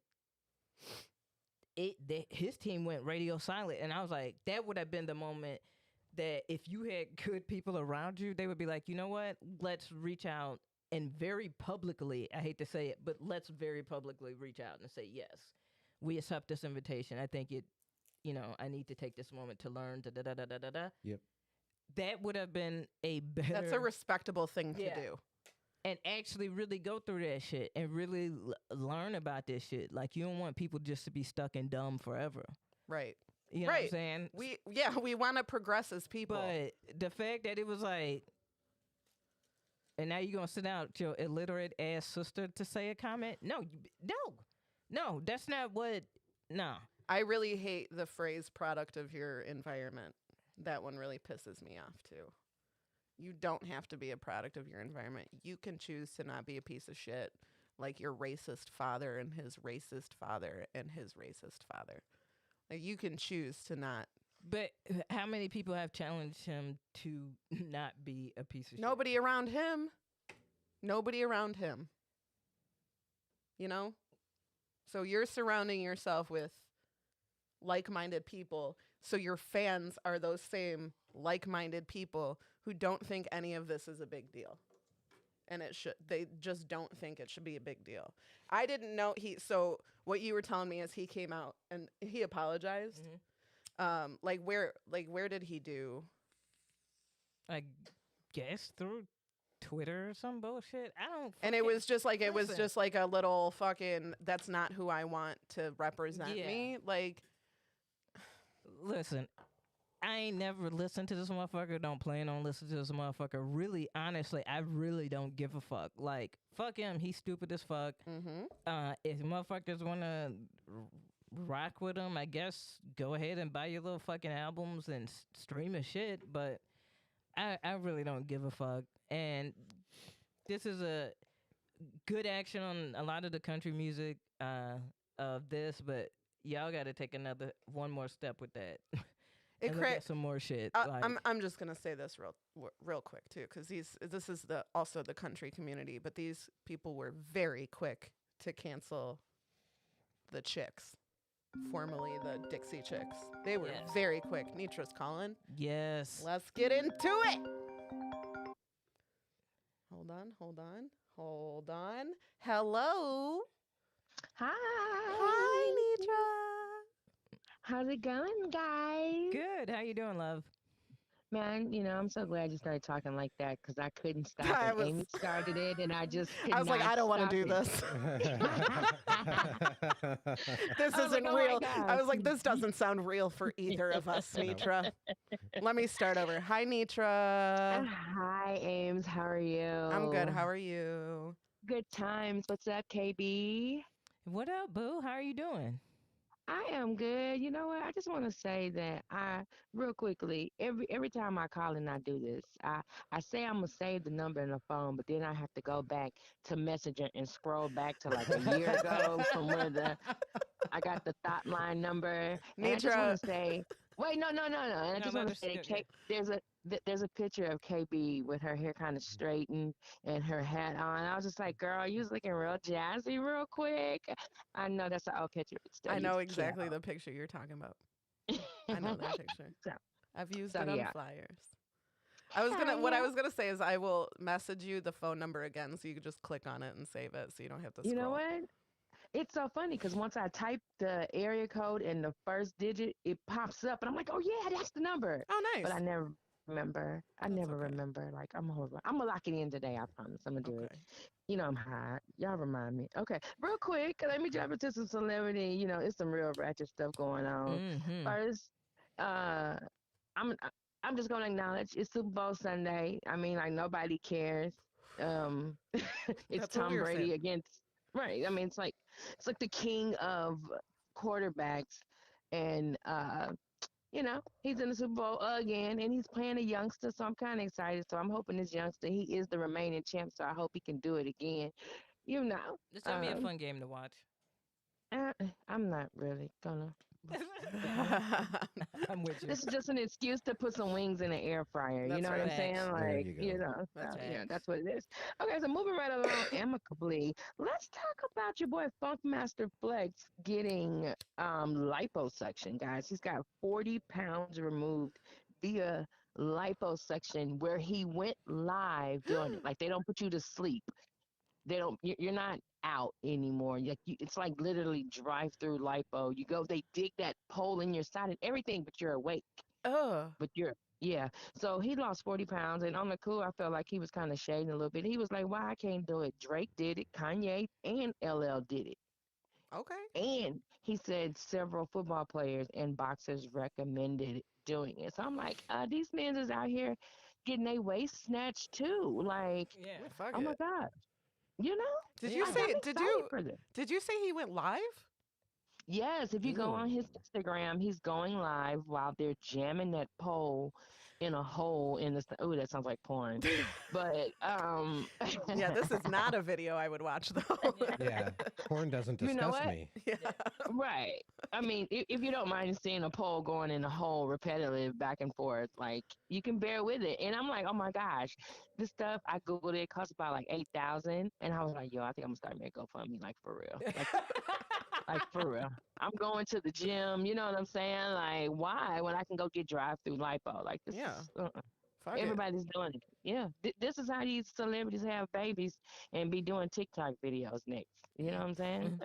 his team went radio silent. And I was like, that would have been the moment that if you had good people around you, they would be like, you know what? Let's reach out and very publicly, I hate to say it, but let's very publicly reach out and say, yes, we accept this invitation. I think I need to take this moment to learn. Yep. That would have been a better. That's a respectable thing to Yeah. do. And actually really go through that shit and really learn about this shit. Like, you don't want people just to be stuck in dumb forever. Right. You know what I'm Right. saying? We want to progress as people. But the fact that it was like, and now you're going to sit down with your illiterate ass sister to say a comment? No, that's not what, no. I really hate the phrase product of your environment. That one really pisses me off too. You don't have to be a product of your environment. You can choose to not be a piece of shit like your racist father and his racist father and his racist father. Like, you can choose to not. But how many people have challenged him to not be a piece of shit? Nobody around him. Nobody around him. You know? So you're surrounding yourself with like-minded people. So your fans are those same like-minded people who don't think any of this is a big deal. And they just don't think it should be a big deal. I didn't know so what you were telling me is he came out and he apologized. Mm-hmm. Where did he do? I guess through Twitter or some bullshit. I don't. And it was just like, listen. a little fucking, that's not who I want to represent me. Like, listen, I ain't never listened to this motherfucker. Don't plan on listening to this motherfucker. Really, honestly, I really don't give a fuck. Like, fuck him. He's stupid as fuck. If motherfuckers want to rock with him, I guess go ahead and buy your little fucking albums and stream his shit. But I really don't give a fuck. And this is a good action on a lot of the country music of this, but y'all got to take one more step with that. And look at some more shit. I'm just gonna say this real quick too, because this is also the country community, but these people were very quick to cancel the Chicks, formerly the Dixie Chicks. They were very quick. Nitra's calling. Yes. Let's get into it. Hold on. Hello. Hi, Nitra. How's it going, guys? Good. How you doing, love? Man, I'm so glad you started talking like that because I couldn't stop I it. was- Amy started it, and I just could I was like, not I don't want stop to do it. this. This I was isn't like, oh my real. I was gosh. like, this doesn't sound real for either of us, Nitra. Let me start over. Hi, Nitra. Hi, Ames. How are you? I'm good. How are you? Good times. What's up, KB? What up, boo? How are you doing? I am good. You know what? I just want to say that real quickly, every time I call and I do this, I say I'm gonna save the number in the phone, but then I have to go back to Messenger and scroll back to like a year ago from where I got the thought line number. And I just want to say, wait, no. And I just want to say, there's a picture of KB with her hair kind of straightened and her hat on. I was just like, girl, you was looking real jazzy real quick. I know that's an old picture, but still. I know exactly the picture you're talking about. I know that picture. I've used it on flyers. What I was gonna say is I will message you the phone number again so you can just click on it and save it so you don't have to scroll. You know what? It's so funny because once I type the area code and the first digit, it pops up and I'm like, oh yeah, that's the number. Oh, nice. But I never remember. That's okay. Remember. Like I'm gonna lock it in today. I promise. I'm gonna do it. I'm hot. Y'all remind me. Okay, real quick. Let me jump into some celebrity. It's some real ratchet stuff going on. Mm-hmm. First, I'm just gonna acknowledge it's Super Bowl Sunday. I mean, like nobody cares. It's Tom Brady against. Right. I mean, it's like the king of quarterbacks, and he's in the Super Bowl again, and he's playing a youngster, so I'm kind of excited. So I'm hoping this youngster, he is the remaining champ, so I hope he can do it again. It's gonna be a fun game to watch. I'm not really gonna. I'm with you. This is just an excuse to put some wings in an air fryer. That's you know what I'm saying? There you go. That's what it is. Okay, so moving right along amicably, let's talk about your boy Funkmaster Flex getting liposuction, guys. He's got 40 pounds removed via liposuction where he went live doing it. Like they don't put you to sleep. You're not out anymore. It's like literally drive-through lipo. You go, they dig that pole in your side and everything, but you're awake. Oh. But so he lost 40 pounds, and on the cool, I felt like he was kind of shading a little bit. He was like, why I can't do it? Drake did it, Kanye and LL did it. Okay. And he said several football players and boxers recommended doing it. So I'm like, these men is out here getting their waist snatched too. Like, oh my God. Did you say he went live? Yes, if you go on his Instagram, he's going live while they're jamming that pole in a hole in the. Oh, that sounds like porn. But Yeah, this is not a video I would watch though. Yeah, porn doesn't you know disgust what? me. Yeah. Right. I mean, if you don't mind seeing a pole going in a hole repetitive back and forth, like you can bear with it. And I'm like, oh my gosh, this stuff I googled it cost about like 8,000, and I was like, yo, I think I'm gonna start making GoFundMe, like for real, like for real. I'm going to the gym. You know what I'm saying? Like, why when I can go get drive through lipo? Like this. Yeah. Fuck it. Everybody's doing it. Yeah, this is how these celebrities have babies and be doing TikTok videos next. You know what I'm saying?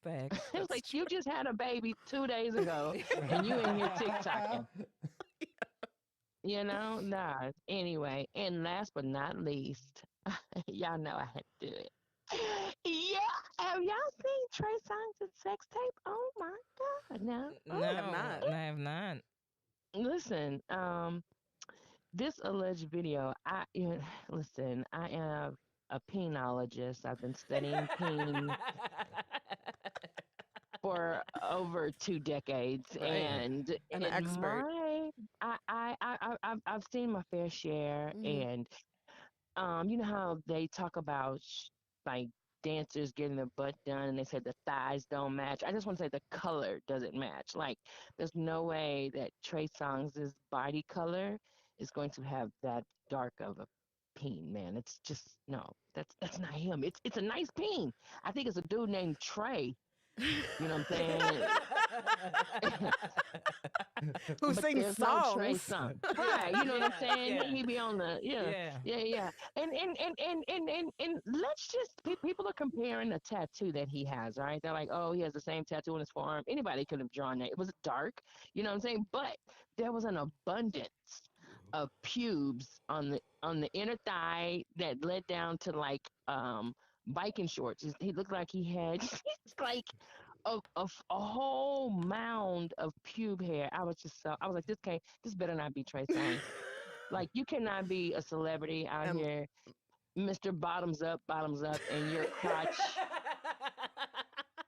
Facts. It's like you just had a baby 2 days ago and you in here TikToking. You know? Nah. Anyway, and last but not least, y'all know I had to do it. Yeah. Have y'all seen Trey Songz' sex tape? Oh my God. No. No, I have not. I have not. Listen, this alleged video, listen, I am a penologist. I've been studying peen for over 2 decades, Right. and An in expert. I've seen my fair share, Mhm. and you know how they talk about like dancers getting their butt done, and they said the thighs don't match. I just want to say the color doesn't match. Like, there's no way that Trey Songz' body color is going to have that dark of a peen, man. It's just no. That's not him. It's a nice peen. I think it's a dude named Trey. You know what I'm saying? Who But sings there's no Trey songs? Songz. Right, you know what I'm saying? Yeah. He be on the Yeah. yeah. And let's just people are comparing the tattoo that he has, right? They're like, oh, he has the same tattoo on his forearm. Anybody could have drawn that. It was dark, you know what I'm saying? But there was an abundance of pubes on the inner thigh that led down to like biking shorts. He looked like he had it's like a whole mound of pube hair. I was like, this better not be Trey Songz. Like, you cannot be a celebrity out and here, Mr. Bottoms up, and your crotch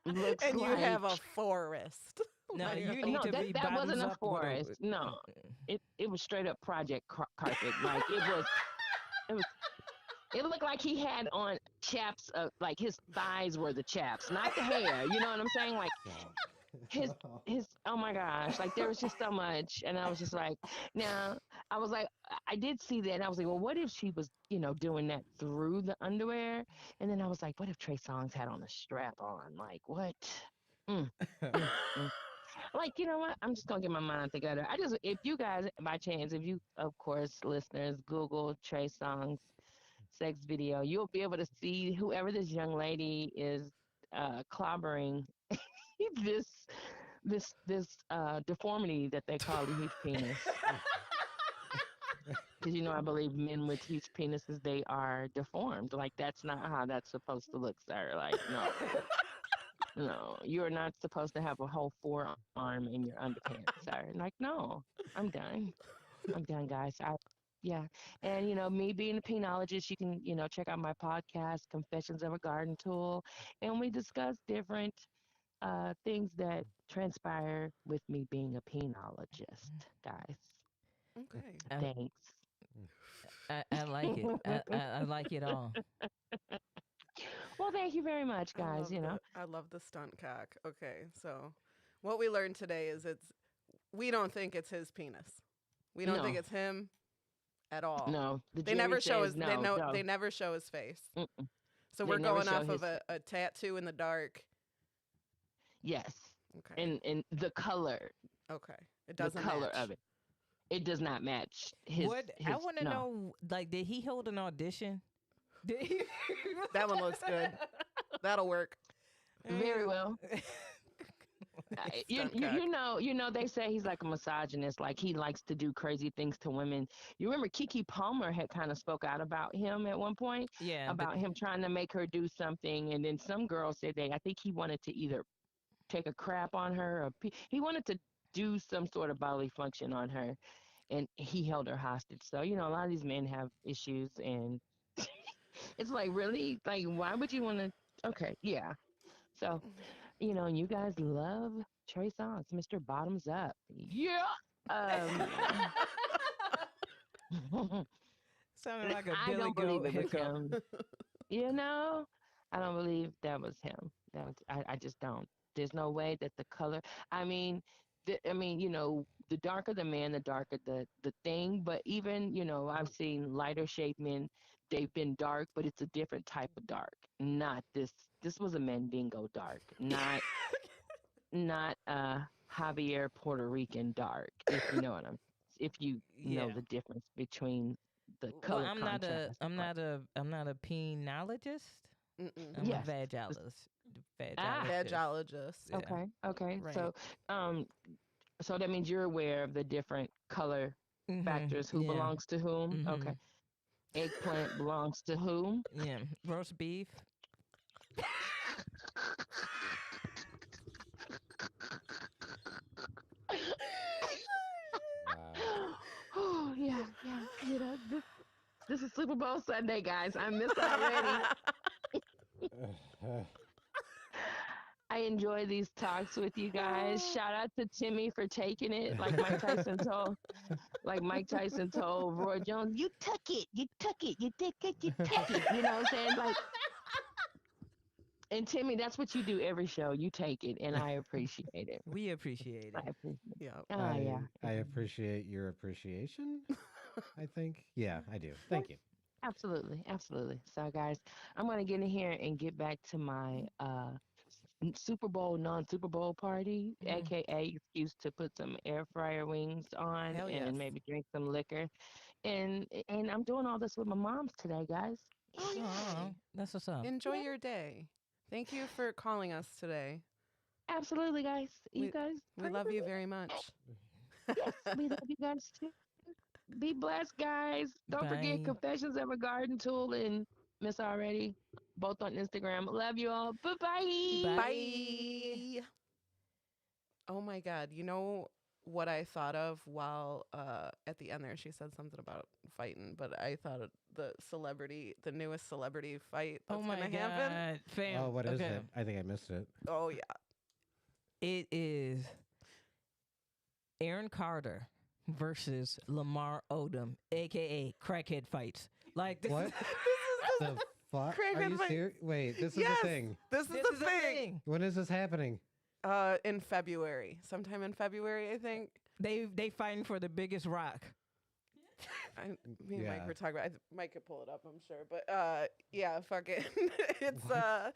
looks and you like have a forest. No, Like, you need no, to be that wasn't bottoms a up with forest. No, it was straight up project carpet. Like it was. It looked like he had on chaps of like his thighs were the chaps, not the hair. You know what I'm saying? Like his oh my gosh, like there was just so much, and I was just like, now I was like, I did see that, and I was like, well, what if she was, doing that through the underwear? And then I was like, what if Trey Songz had on a strap on? Like what? Mm, mm. Like, you know what? I'm just gonna get my mind together. If you guys, by chance, if you, of course, listeners, Google Trey Songz sex video, you'll be able to see whoever this young lady is clobbering this this deformity that they call the huge penis. Because I believe men with huge penises, they are deformed. Like, that's not how that's supposed to look, sir. Like, no, no, you are not supposed to have a whole forearm in your underpants, sir. Like, no, I'm done. I'm done, guys. Yeah. And, me being a penologist, you can, check out my podcast, Confessions of a Garden Tool. And we discuss different things that transpire with me being a penologist, guys. okay. Thanks. I like it. I like it all. Well, thank you very much, guys. I love the stunt cock. Okay, so what we learned today is we don't think it's his penis. We don't think No. it's him at all. No. The They jury never show says his no. they never show his face. Mm-mm. So They we're never going show off of his- a tattoo in the dark. Yes. Okay. And the color, Okay. It the doesn't color match. of it. It does not match his. I want to no. know, like, did he hold an audition? Did he? That one looks good. That'll work. Very well. Stunt cock. They say he's like a misogynist, like he likes to do crazy things to women. You remember Kiki Palmer had kind of spoke out about him at one point, Yeah. about him trying to make her do something, and then some girl said I think he wanted to either take a crap on her or he wanted to do some sort of bodily function on her, and he held her hostage. So a lot of these men have issues, and it's like, really, like, why would you want to? Okay, yeah. So and you guys love Trey Songz, Mr. Bottoms Up. Yeah. Um, Sounded like a I Billy don't believe Goat it was hiccup. him. You know, I don't believe that was him. I just don't. There's no way that the color. I mean, the darker the man, the darker the thing. But even I've seen lighter shade men. They've been dark, but it's a different type of dark. Not this. This was a Mandingo dark, not Javier Puerto Rican dark. If you know what I'm. If you know Yeah. the difference between the Well, color contrast. But I'm not a penologist. Mm-mm. I'm a yes. vagalist. Ah, Vagalogist. Yeah. okay, okay. Right. Um, so that means you're aware of the different color factors. Who Yeah. belongs to whom? Okay. Mhm. Eggplant belongs to whom? Yeah. Roast beef. Wow. Oh yeah, yeah. This is Super Bowl Sunday, guys. I miss already. I enjoy these talks with you guys. Shout out to Timmy for taking it, like Mike Tyson told Roy Jones, you took it, you took it, you took it, you took it. You know what I'm saying? Like, and Timmy, that's what you do every show. You take it, and I appreciate it. We appreciate I it. appreciate it. Yeah. Ah, yeah. I appreciate your appreciation. I think. Yeah, I do. Yeah, Thank you. absolutely, absolutely. So, guys, I'm gonna get in here and get back to my Super Bowl, non-Super Bowl party, Mhm. aka excuse to put some air fryer wings on Hell yes. and maybe drink some liquor. And I'm doing all this with my mom's today, guys. Oh, Oh, yay. that's what's up. Enjoy Yeah, your day. Thank you for calling us today. absolutely, guys. You We guys we pray love for you me. very much. Yes, we love you guys too. Be blessed, guys. Don't forget Bye. Confessions of a Garden Tool and Miss Already, both on Instagram. Love you all. Bye bye. Bye. Bye. Oh my God. You know what I thought of while at the end there she said something about fighting, but I thought of the newest celebrity fight Oh that's my gonna happen. God, fam. Oh, what is Okay. it? I think I missed it. Oh yeah. It is Aaron Carter versus Lamar Odom, aka Crackhead Fights. Like this What? is The fuck? Craig Are you Advice. serious? Wait, this is Yes. the thing. This is this the is a thing. thing. When is this happening? In February. Sometime in February, I think. They fighting for the biggest rock. Me and Yeah. Mike were talking about. Mike could pull it up, I'm sure. But yeah, fuck it. It's What?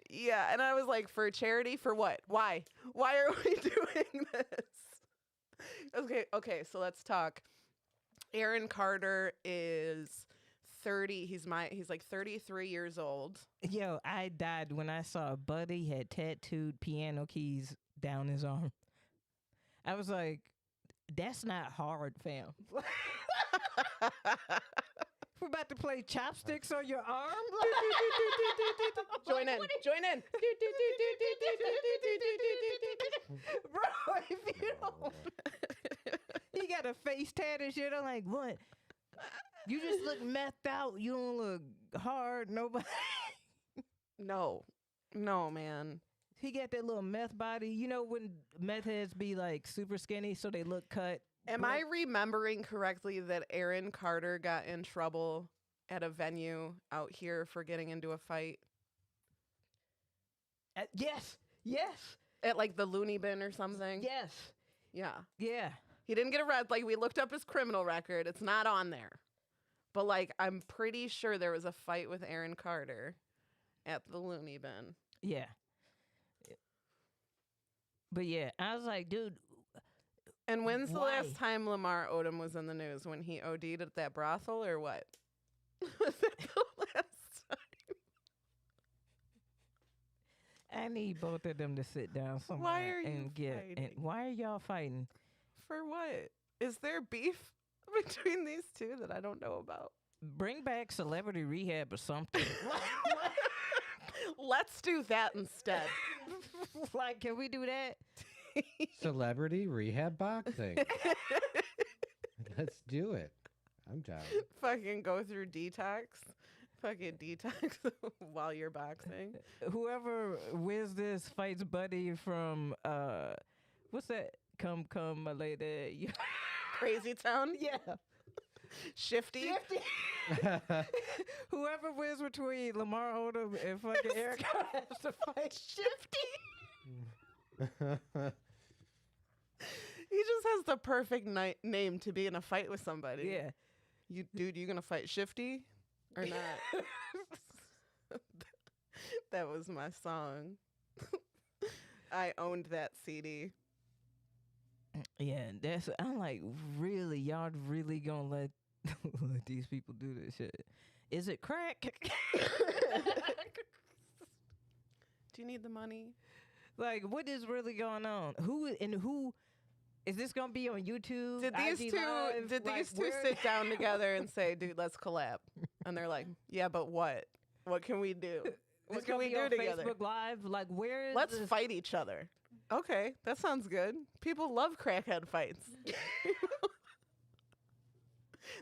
yeah. And I was like, for charity, for what? Why? Why are we doing this? Okay. So let's talk. Aaron Carter is 30. He's like 33 years old. Yo, I died when I saw Buddy had tattooed piano keys down his arm. I was like, that's not hard, fam. We're about to play chopsticks on your arm? Join in. Join in. Bro, if you don't. He got a face tat and shit. I'm like, what? You just look methed out. You don't look hard. Nobody. No, man. He got that little meth body. You know when meth heads be like super skinny so they look cut? Am I remembering correctly that Aaron Carter got in trouble at a venue out here for getting into a fight Yes. Yes. at like the Looney Bin or something? Yes. Yeah. Yeah. He didn't get arrested. Like, we looked up his criminal record. It's not on there. But, like, I'm pretty sure there was a fight with Aaron Carter at the Looney Bin. Yeah. But yeah, I was like, dude. And when's the Why? last time Lamar Odom was in the news? When he OD'd at that brothel or what? Was that the last time? I need both of them to sit down somewhere are you and get. And fighting? why are y'all fighting? For what? Is there beef between these two that I don't know about? Bring back celebrity rehab or something. Let's do that instead. Like, can we do that? Celebrity rehab boxing. Let's do it. I'm down. Fucking go through detox. Fucking detox while you're boxing. Whoever wins this fights Buddy from what's that? Come, my lady. Crazy Town. Yeah. Shifty. Whoever wins between Lamar Odom and fucking Eric has to fight Shifty. He just has the perfect name to be in a fight with somebody. Yeah. You gonna fight Shifty or not? That was my song. I owned that CD. Yeah, I'm like, really, y'all really gonna let these people do this shit? Is it crack? Do you need the money? Like, what is really going on? Who is this gonna be on YouTube? Did these IG two Live? did Like, these two where- sit down together and say, "Dude, let's collab"? And they're like, "Yeah, but what? What can we do? What It's can gonna we be do on together? Facebook Live? Like, where is Let's this? fight each other." Okay, that sounds good. People love crackhead fights.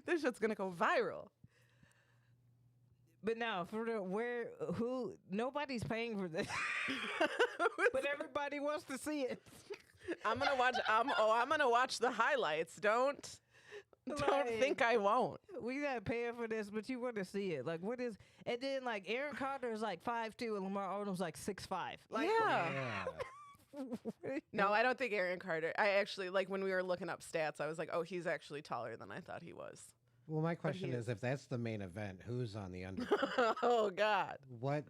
This shit's gonna go viral. But now, for the who? Nobody's paying for this, but everybody wants to see it. I'm gonna watch. I'm gonna watch the highlights. Don't Like, think I won't. We not paying for this, but you want to see it. Like, what is? And then like Aaron Carter is like 5'2" and Lamar Odom's like 6'5". Like, Yeah. Yeah. No, I don't think Aaron Carter. I actually like when we were looking up stats. I was like, oh, he's actually taller than I thought he was. Well, my question is. is, if that's the main event, who's on the under? Oh God, What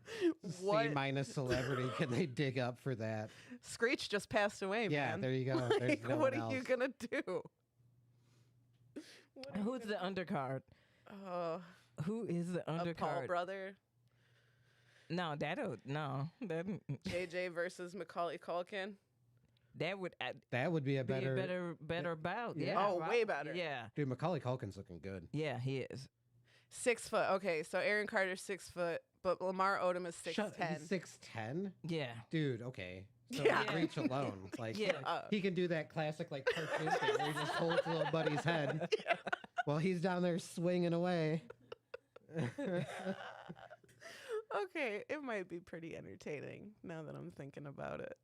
What? C- celebrity can they dig up for that? Screech just passed away, Yeah, man. there you go. There's Like, no what one are you else. gonna do? who's the undercard? Oh, Who is the a Paul undercard? brother, No, that JJ versus Macaulay Culkin. that would That would be a be better. a better bout. Yeah. Yeah. Oh, way better. Yeah. Dude, Macaulay Culkin's looking good. Yeah, he is. 6 foot. Okay, so Aaron Carter's 6 foot, but Lamar Odom is 6'10". 6'10"? Yeah. Dude, okay. So Yeah. reach alone. Like, Yeah. he can do that classic, like, cartoon thing where he just holds little buddy's head while he's down there swinging away. Okay, it might be pretty entertaining now that I'm thinking about it.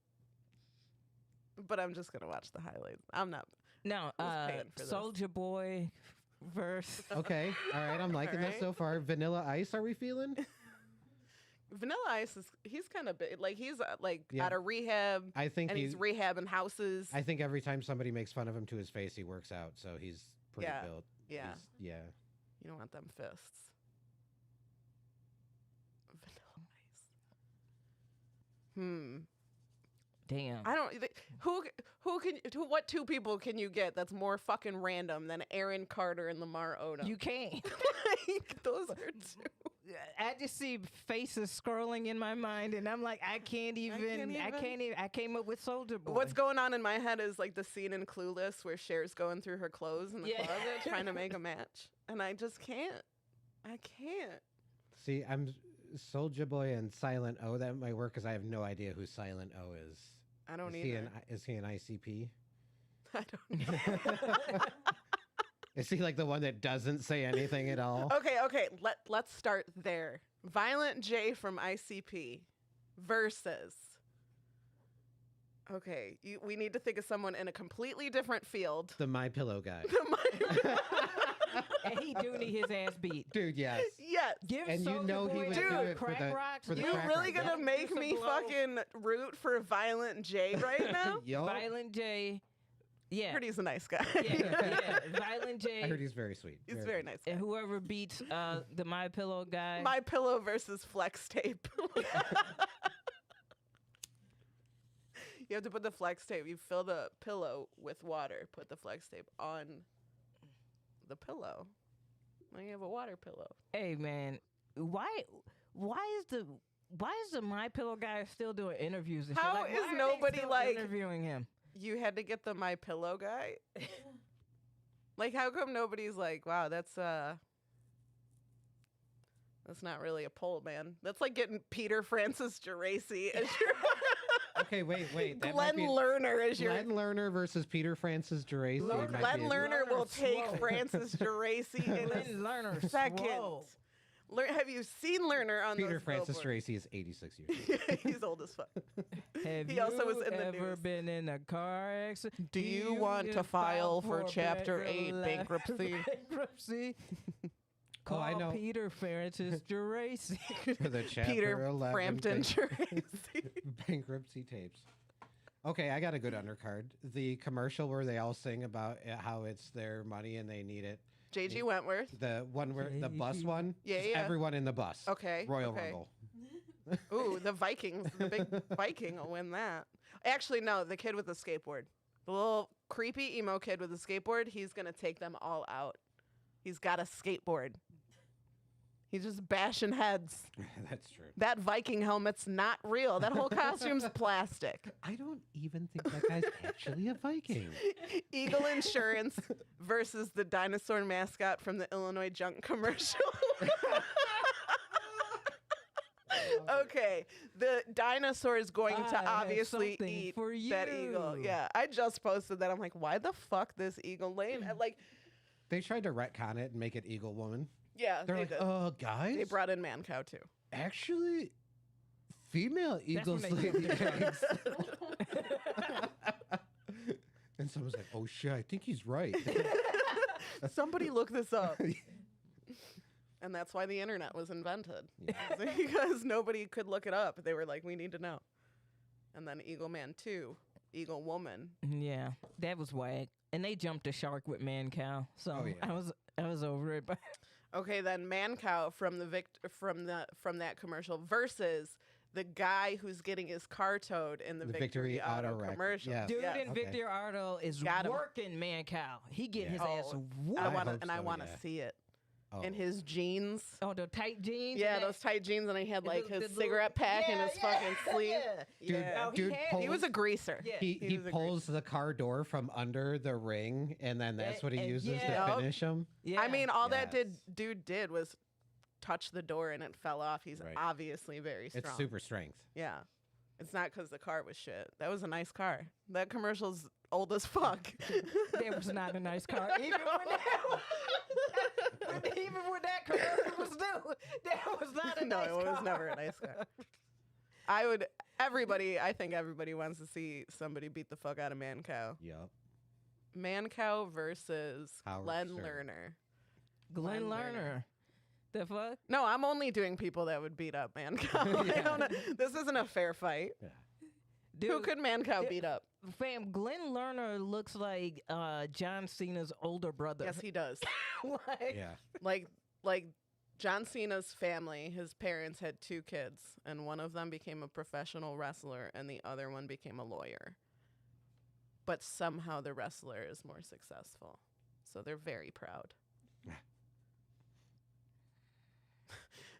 But I'm just gonna watch the highlights. I'm not. No, Who's paying for this? Soldier Boy verse. Okay. All right. I'm liking this right. so far. Vanilla Ice, are we feeling? Vanilla Ice he's kind of big. Like he's Yeah. out of rehab I think and he's rehabbing houses. I think every time somebody makes fun of him to his face, he works out. So he's pretty Yeah. built. Yeah, Yeah. you don't want them fists. Vanilla Ice. Damn. I don't. What two people can you get that's more fucking random than Aaron Carter and Lamar Odom? You can't. Like, those are two. I just see faces scrolling in my mind, and I'm like, I can't even. I came up with Soldier Boy. What's going on in my head is like the scene in Clueless where Cher's going through her clothes in the Yeah. closet trying to make a match, and I just can't. I can't. See, I'm Soulja Boy and Silent O. That might work because I have no idea who Silent O is. I don't Is he either. is he an ICP? I don't know. Is he like the one that doesn't say anything at all? Okay. Let's start there. Violent J from ICP versus. Okay, we need to think of someone in a completely different field. The My Pillow guy. And he do need his ass beat. Dude, yes. Yes. Give And you Soulja know he Boy would the do it for crack the- rocks. for the You crack really rock. gonna make Give me some blow. fucking root for Violent J right now? Yo, Violent J. Yeah. Heard he's a nice guy. Yeah. Violent J. I heard he's very sweet. He's a very nice guy. And whoever beats the My Pillow guy. My Pillow versus Flex Tape. You have to put the flex tape. You fill the pillow with water. Put the flex tape on the pillow. Now you have a water pillow. Hey man, why is the My Pillow guy still doing interviews and How shit? Like, is why are they nobody, still like- interviewing him? You had to get the My Pillow guy. Like, how come nobody's like, wow, that's not really a poll, man. That's like getting Peter Francis Geraci as your Okay, wait. That might Glenn be Lerner as your Glenn Lerner versus Peter Francis Geraci. might Glenn be- Lerner will Lerner's take swole. Francis Geraci in Glenn a Lerner second. swole. Have you seen Lerner on Peter those Francis billboards? Tracy is 86 years old. He's old as fuck. Have He you also was in the ever news. been in a car accident? Do you want to file for Chapter 8 bankruptcy? Bankruptcy. Oh, I Call know. Peter Francis Geraci. For the Chapter Peter 11 Frampton Tracy. bankruptcy tapes. Okay, I got a good undercard. The commercial where they all sing about how it's their money and they need it. J.G. Wentworth. The one where the bus one. Yeah, just yeah. Everyone in the bus. Okay. Royal okay. Rumble. Ooh, the Vikings. The big Viking will win that. Actually, no, the kid with the skateboard. The little creepy emo kid with the skateboard, he's going to take them all out. He's got a skateboard. He's just bashing heads. That's true. That Viking helmet's not real. That whole costume's plastic. I don't even think that guy's actually a Viking. Eagle Insurance versus the dinosaur mascot from the Illinois Junk commercial. Okay, the dinosaur is going I to have obviously something eat for that eagle. you. Yeah, I just posted that. I'm like, why the fuck this eagle lame? And like, They tried to retcon it and make it Eagle Woman. yeah, They're they like, did. guys, They brought in man cow too. actually, female eagles when they lay jumped the the eggs. And someone's like, oh shit, I think he's right. Somebody look this up. And that's why the internet was invented. Because nobody could look it up. They were like, we need to know. And then Eagle Man 2, Eagle Woman. Yeah, that was whack. And they jumped the shark with Man Cow. So Oh, yeah. I was over it. But Okay, then Man Cow from that commercial versus the guy who's getting his car towed in the Victory Auto wreck. commercial. Yes. dude Yes. in Okay. Victor Ardo is Got him. working Man Cow. He getting Yeah. his ass Oh, whooped. I want to, hope and I so, want to yeah. see it. Oh. In his jeans. Oh, the tight jeans. Yeah, and those tight jeans, and he had like the his little- cigarette pack in Yeah, his yeah, fucking sleeve. Yeah. Dude, Yeah. Oh, he dude had- He was a greaser. Yeah. He was a pulls the car door from under the ring, and then that's what he And- uses yeah. to finish him. Yeah. I mean, all that Yes. dude did was touch the door and it fell off. He's Right. obviously very strong. It's super strength. Yeah. It's not because the car was shit. That was a nice car. That commercial's old as fuck. that was not a nice car. Even when that commercial was new, that was not a No, nice it car. was never a nice car. I think everybody wants to see somebody beat the fuck out of Man Cow. Yup. Man Cow versus Howard Glenn Stern. Lerner. Glenn Glenn Lerner. Lerner. The fuck? No, I'm only doing people that would beat up Man Cow. I Yeah. don't know. This isn't a fair fight. Yeah. Dude, Who could Man Cow beat up? fam, Glenn Lerner looks like John Cena's older brother. Yes, he does. Like, Yeah. like John Cena's family, his parents had 2 kids, and one of them became a professional wrestler and the other one became a lawyer. But somehow the wrestler is more successful. So they're very proud.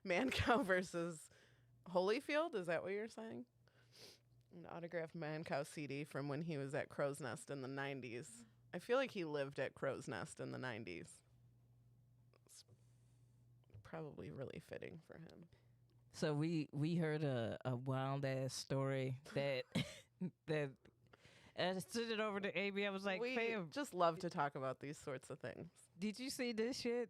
Man Cow versus Holyfield, is that what you're saying? An autographed Man Cow CD from when he was at Crow's Nest in the 90s. I feel like he lived at Crow's Nest in the 90s. It's probably really fitting for him. So we heard a wild ass story that that I sent it over to AB. I was like, We fam, just love to talk about these sorts of things. did you see this shit?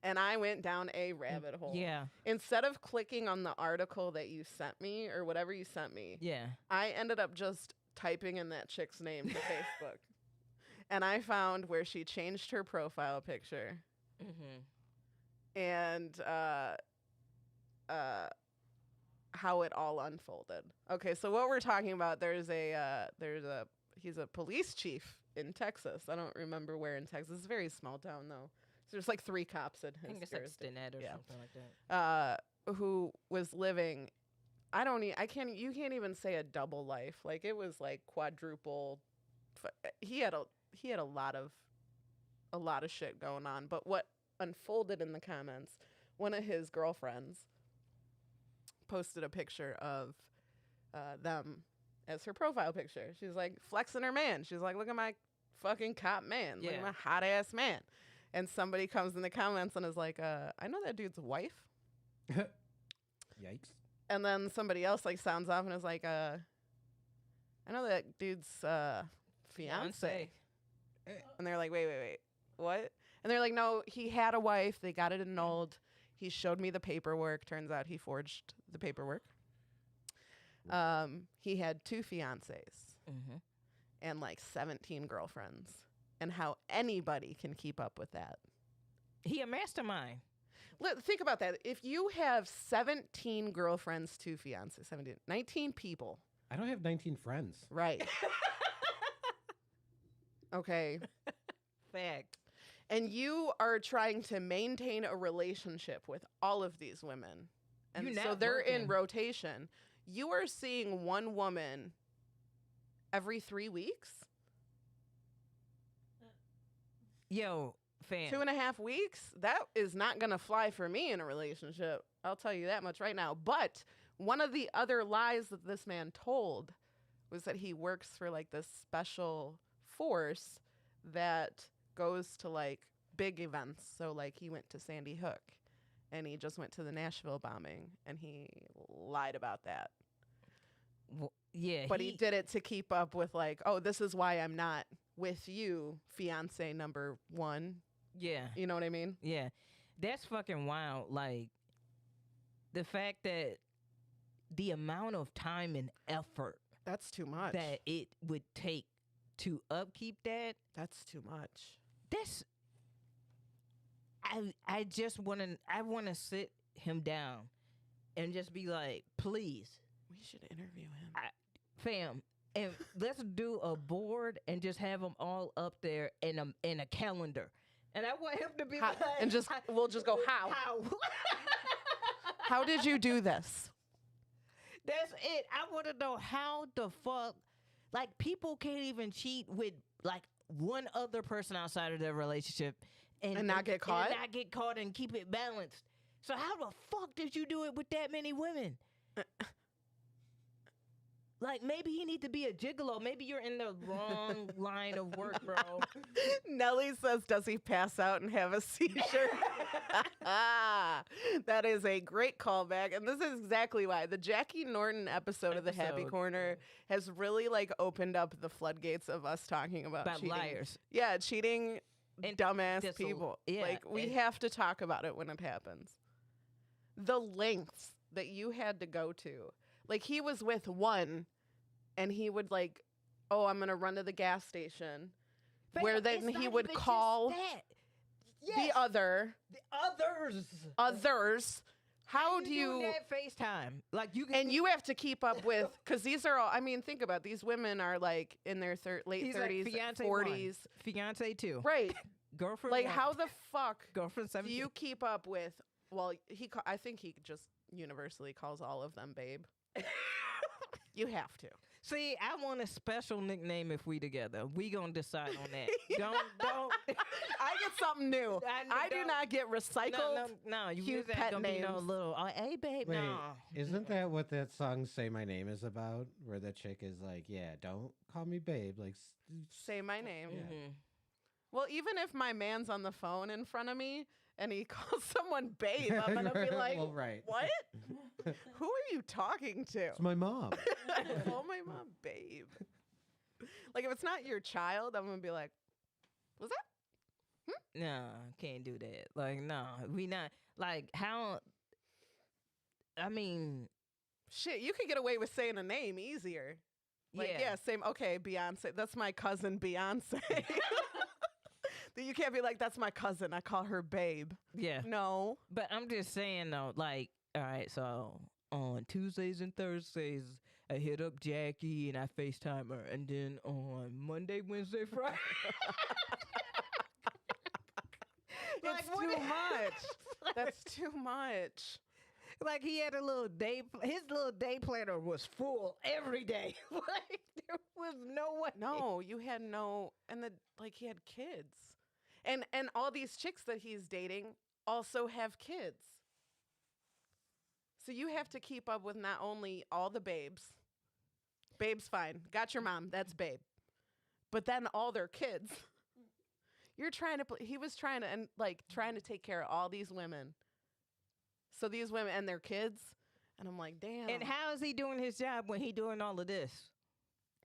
And I went down a rabbit hole. Yeah, Instead of clicking on the article that you sent me or whatever you sent me, yeah. I ended up just typing in that chick's name to Facebook. And I found where she changed her profile picture Mm-hmm. and how it all unfolded. Okay, so what we're talking about, he's a police chief in Texas. I don't remember where in Texas. It's a very small town though. So there's like 3 cops in I think his it's like jurisdiction. Stinnett or Yeah. something like that. Who was living, you can't even say a double life. Like it was like quadruple. He had a lot of shit going on. But what unfolded in the comments, one of his girlfriends posted a picture of them as her profile picture. She's like flexing her man. She's like, look at my fucking cop man. Look at Yeah. my hot ass man. And somebody comes in the comments and is like, I know that dude's wife. Yikes. And then somebody else like sounds off and is like, I know that dude's fiance. And they're like, wait, what? And they're like, no, he had a wife. They got it annulled. He showed me the paperwork. Turns out he forged the paperwork. He had 2 fiancés and like 17 girlfriends. And how anybody can keep up with that. He a mastermind. Think about that. If you have 17 girlfriends, 2 fiancés, 19 people. I don't have 19 friends. Right. Okay. Fact. And you are trying to maintain a relationship with all of these women. And You're so not they're in working. rotation. You are seeing one woman every 3 weeks? Yo, fam. 2.5 weeks? That is not going to fly for me in a relationship. I'll tell you that much right now. But one of the other lies that this man told was that he works for like this special force that goes to like big events. So like he went to Sandy Hook and he just went to the Nashville bombing and he lied about that. Yeah. But he did it to keep up with like, oh, this is why I'm not with you, fiance number 1. Yeah. You know what I mean? Yeah. That's fucking wild. Like, the fact that the amount of time and effort That's too much. that it would take to upkeep that, That's too much. that's I just want to sit him down and just be like, please, We should interview him. fam, and let's do a board and just have them all up there in a calendar. And I want him to be How- like, and just we'll just go how. How did you do this? That's it. I want to know how the fuck, like, people can't even cheat with like one other person outside of their relationship And not get caught? and not get caught and keep it balanced. So how the fuck did you do it with that many women? Like, maybe he need to be a gigolo. Maybe you're in the wrong line of work, bro. Nelly says, does he pass out and have a seizure? That is a great callback. And this is exactly why. The Jackie Norton episode of The Happy Episode. Corner has really like opened up the floodgates of us talking about cheating. liars. Yeah, cheating And dumbass this'll- people. yeah, Like, we and- have to talk about it when it happens. The lengths that you had to go to. Like, he was with one, and he would like, oh, I'm going to run to the gas station. Where Fam, then it's he not would even just call that. the Yes, other, the others. others. How do doing you... that FaceTime? Like, you can, And you have to keep up with, because these are all, I mean, think about it, these women are like in their late he's like 30s, fiance 40s. 1, fiance 2, Right. girlfriend Like, 1, how the fuck girlfriend do 17. you keep up with, well, I think he just universally calls all of them babe. You have to. See, I want a special nickname if we together. We gonna decide on that. Don't. I get something new. I do don't- not get recycled. No. You cute just ain't pet gonna be no names. little. Hey, babe. Wait, No. isn't that what that song "Say My Name" is about? Where the chick is like, "Yeah, don't call me babe." Like, Say my name. Yeah. Mhm. Well, even if my man's on the phone in front of me and he calls someone babe, I'm gonna be like, well, right. what? Who are you talking to? It's my mom. Call my mom babe. Like, if it's not your child, I'm gonna be like, was that? No, can't do that. Like, no, we not. Like, how? I mean, Shit, you could get away with saying a name easier. Like, yeah. yeah, same. Okay, Beyonce. That's my cousin Beyonce. Then you can't be like, that's my cousin. I call her babe. Yeah. No. But I'm just saying though, like, all right, so on Tuesdays and Thursdays, I hit up Jackie and I FaceTime her, and then on Monday, Wednesday, Friday, It's what too it- much. That's too much. like he had a little day. His little day planner was full every day. Like there was no way. No, you had no, and he had kids, and all these chicks that he's dating also have kids. So you have to keep up with not only all the babes. Babe's fine. Got your mom. That's babe. But then all their kids. You're trying to. He was trying to trying to take care of all these women. So these women and their kids, and I'm like, damn. And how is he doing his job when he doing all of this?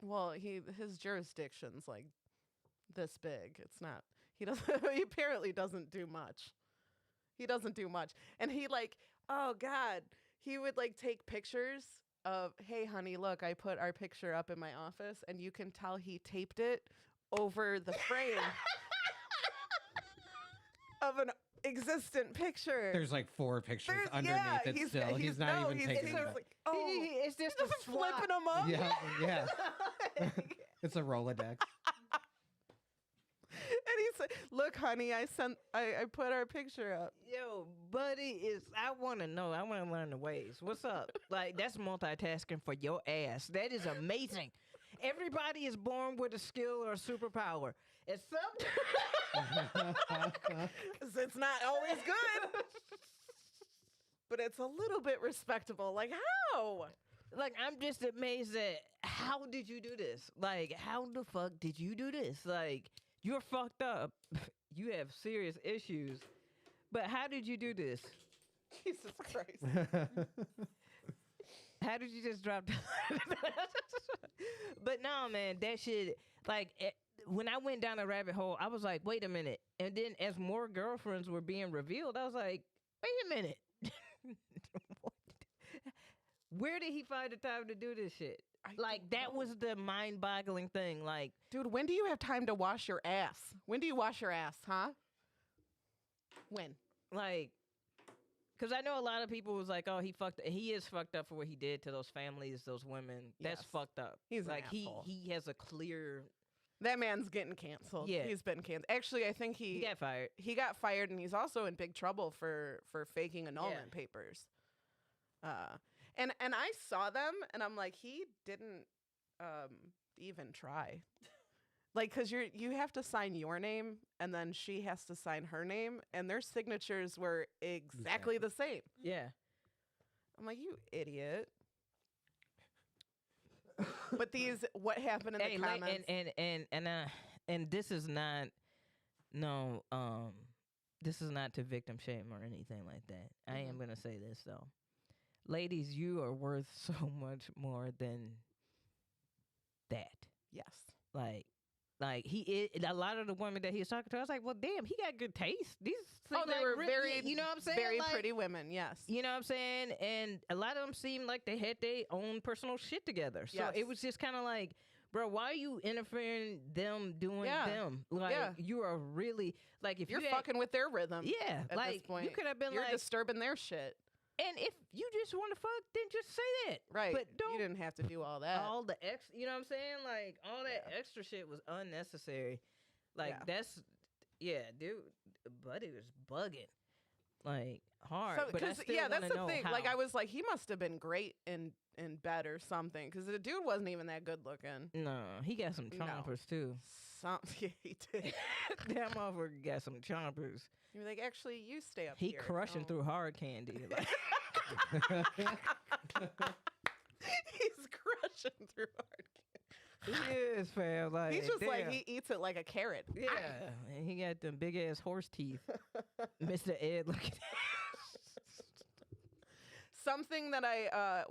Well, his jurisdiction's like this big. It's not. He doesn't. He apparently doesn't do much. He doesn't do much. And he like, oh God, he would like take pictures of, hey, honey, look, I put our picture up in my office, and you can tell he taped it over the frame of an existent picture. There's like 4 pictures There's- underneath yeah, it still. He's not no, even he's taking them. like, oh, It's just a just swap. flipping them up. Yeah, yeah. It's a Rolodex. And he said, look, honey, I put our picture up. Yo, buddy, I want to know. I want to learn the ways. What's up? Like, that's multitasking for your ass. That is amazing. Everybody is born with a skill or a superpower. Except It's not always good, but it's a little bit respectable. Like, how? like, I'm just amazed at how did you do this? Like, how the fuck did you do this? Like, you're fucked up. You have serious issues. But how did you do this? Jesus Christ. How did you just drop that? But no, man, that shit, like, when I went down a rabbit hole, I was like, wait a minute. And then as more girlfriends were being revealed, I was like, wait a minute. What? Where did he find the time to do this shit? Like, that was the mind-boggling thing. Like, Dude, when do you have time to wash your ass? When do you wash your ass, huh? When? like, because I know a lot of people was like, oh, he is fucked up for what he did to those families, those women. That's Yes. fucked up. He's an like, asshole. he has a clear, That man's getting canceled. Yeah. He's been canceled. Actually, I think he got fired. he got fired, and he's also in big trouble for faking annulment papers. And I saw them, and I'm like, he didn't even try. Like, because you have to sign your name, and then she has to sign her name, and their signatures were exactly the same. Yeah. I'm like, you idiot. But what happened in the Like, comments? and this is not this is not to victim shame or anything like that. I am gonna say this though. Ladies, you are worth so much more than that. Yes. Like a lot of the women that he was talking to, I was like, well, damn, he got good taste. These seem Oh, they like were really- very, you know what I'm saying? very Like, pretty women. Yes. You know what I'm saying? And a lot of them seemed like they had their own personal shit together. So Yes. it was just kind of like, bro, why are you interfering them doing Yeah. them? Like, Yeah. you are really, like, if You're you had- fucking with their rhythm. yeah, At like, this point, you could have been you're like, disturbing their shit. and if you just want to fuck, then just say that. Right. But don't You didn't have to do all that. all the you know what I'm saying? Like, all that extra shit was unnecessary. Like, Yeah. dude, buddy was bugging. Like, hard. So, but I 'cause, still yeah, that's wanna the know thing. Like, how. I was like, he must have been great in bed or something, because the dude wasn't even that good looking. No, he got some No. chompers too. Yeah, he did. That motherfucker got some chompers. You're like, actually, you stay up He here. crushing No. through hard candy. Like, He's crushing through hard. he is, fam. Like, He's just like, damn. he eats it like a carrot. Yeah, and he got them big ass horse teeth. Mr. Ed looking. Something that I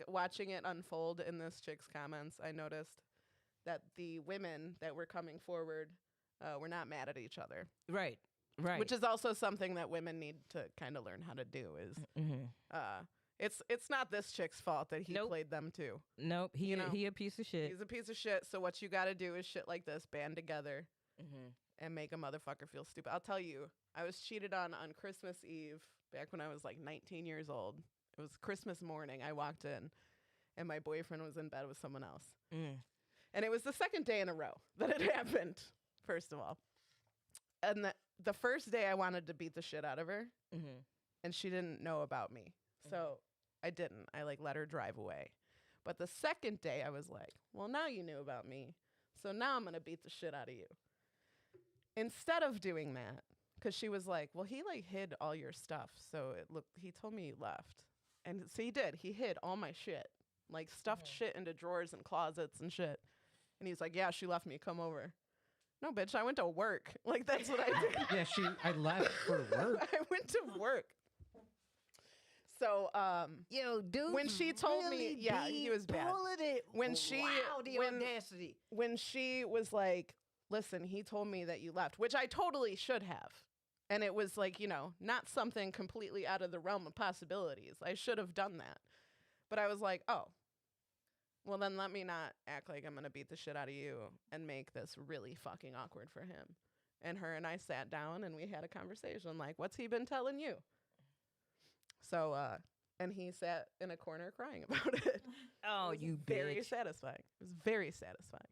watching it unfold in this chick's comments, I noticed that the women that were coming forward were not mad at each other, Right. which is also something that women need to kind of learn how to do. Is it's not this chick's fault that he Nope. played them too. Nope. He You know, he a piece of shit. He's a piece of shit. So what you got to do is shit like this, band together Mm-hmm. and make a motherfucker feel stupid. I'll tell you, I was cheated on Christmas Eve back when I was like 19 years old. It was Christmas morning. I walked in, and my boyfriend was in bed with someone else. And it was the second day in a row that it happened, first of all. And the first day I wanted to beat the shit out of her, and she didn't know about me. So I didn't. I let her drive away. But the second day I was like, well, now you knew about me. So now I'm going to beat the shit out of you. Instead of doing that, because she was like, well, he hid all your stuff. So he told me you left. And so he did. He hid all my shit, stuffed shit into drawers and closets and shit. And he's like, yeah, she left me. Come over. No, bitch, I went to work. That's what I did. Yeah, I left for work. I went to work. So, Yo, dude. when she told me- yeah, he was bad. It. When she- wow, the when- audacity. when she was like, listen, he told me that you left, which I totally should have. And it was like, not something completely out of the realm of possibilities. I should have done that. But I was like, oh, well, then let me not act like I'm going to beat the shit out of you and make this really fucking awkward for him. And her and I sat down and we had a conversation like, what's he been telling you? So, and he sat in a corner crying about it. Oh, It was you very bitch. satisfying. It was very satisfying.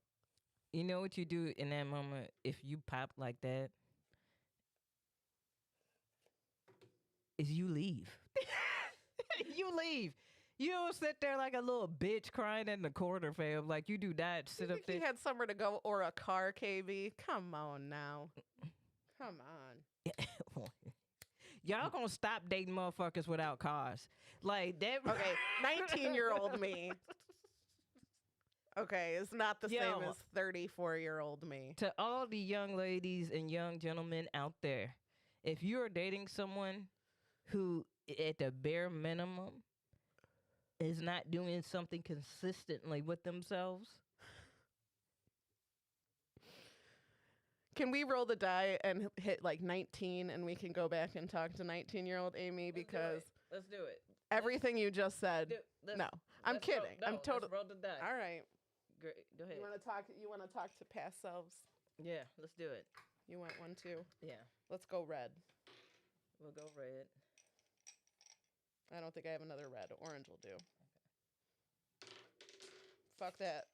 You know what you do in that moment if you pop like that? Is you leave. You leave. You don't sit there like a little bitch crying in the corner, fam. Like you do not sit You up think there. he had somewhere to go or a car, KB? Come on now. Come on. Y'all gonna stop dating motherfuckers without cars. Like that. Okay, 19-year-old me. Okay, it's not the Yo. same as 34-year-old me. To all the young ladies and young gentlemen out there, if you are dating someone who, at the bare minimum, is not doing something consistently with themselves, Can we roll the die and hit like 19 and we can go back and talk to 19-year-old Amy because let's do it. everything you just said. No, I'm kidding. I'm totally. Roll the die. All right. Great. Go ahead. You want to talk? You want to talk to past selves? Yeah, let's do it. You want one too? Yeah, Let's go red. we'll go red. I don't think I have another red. Orange will do. Fuck that.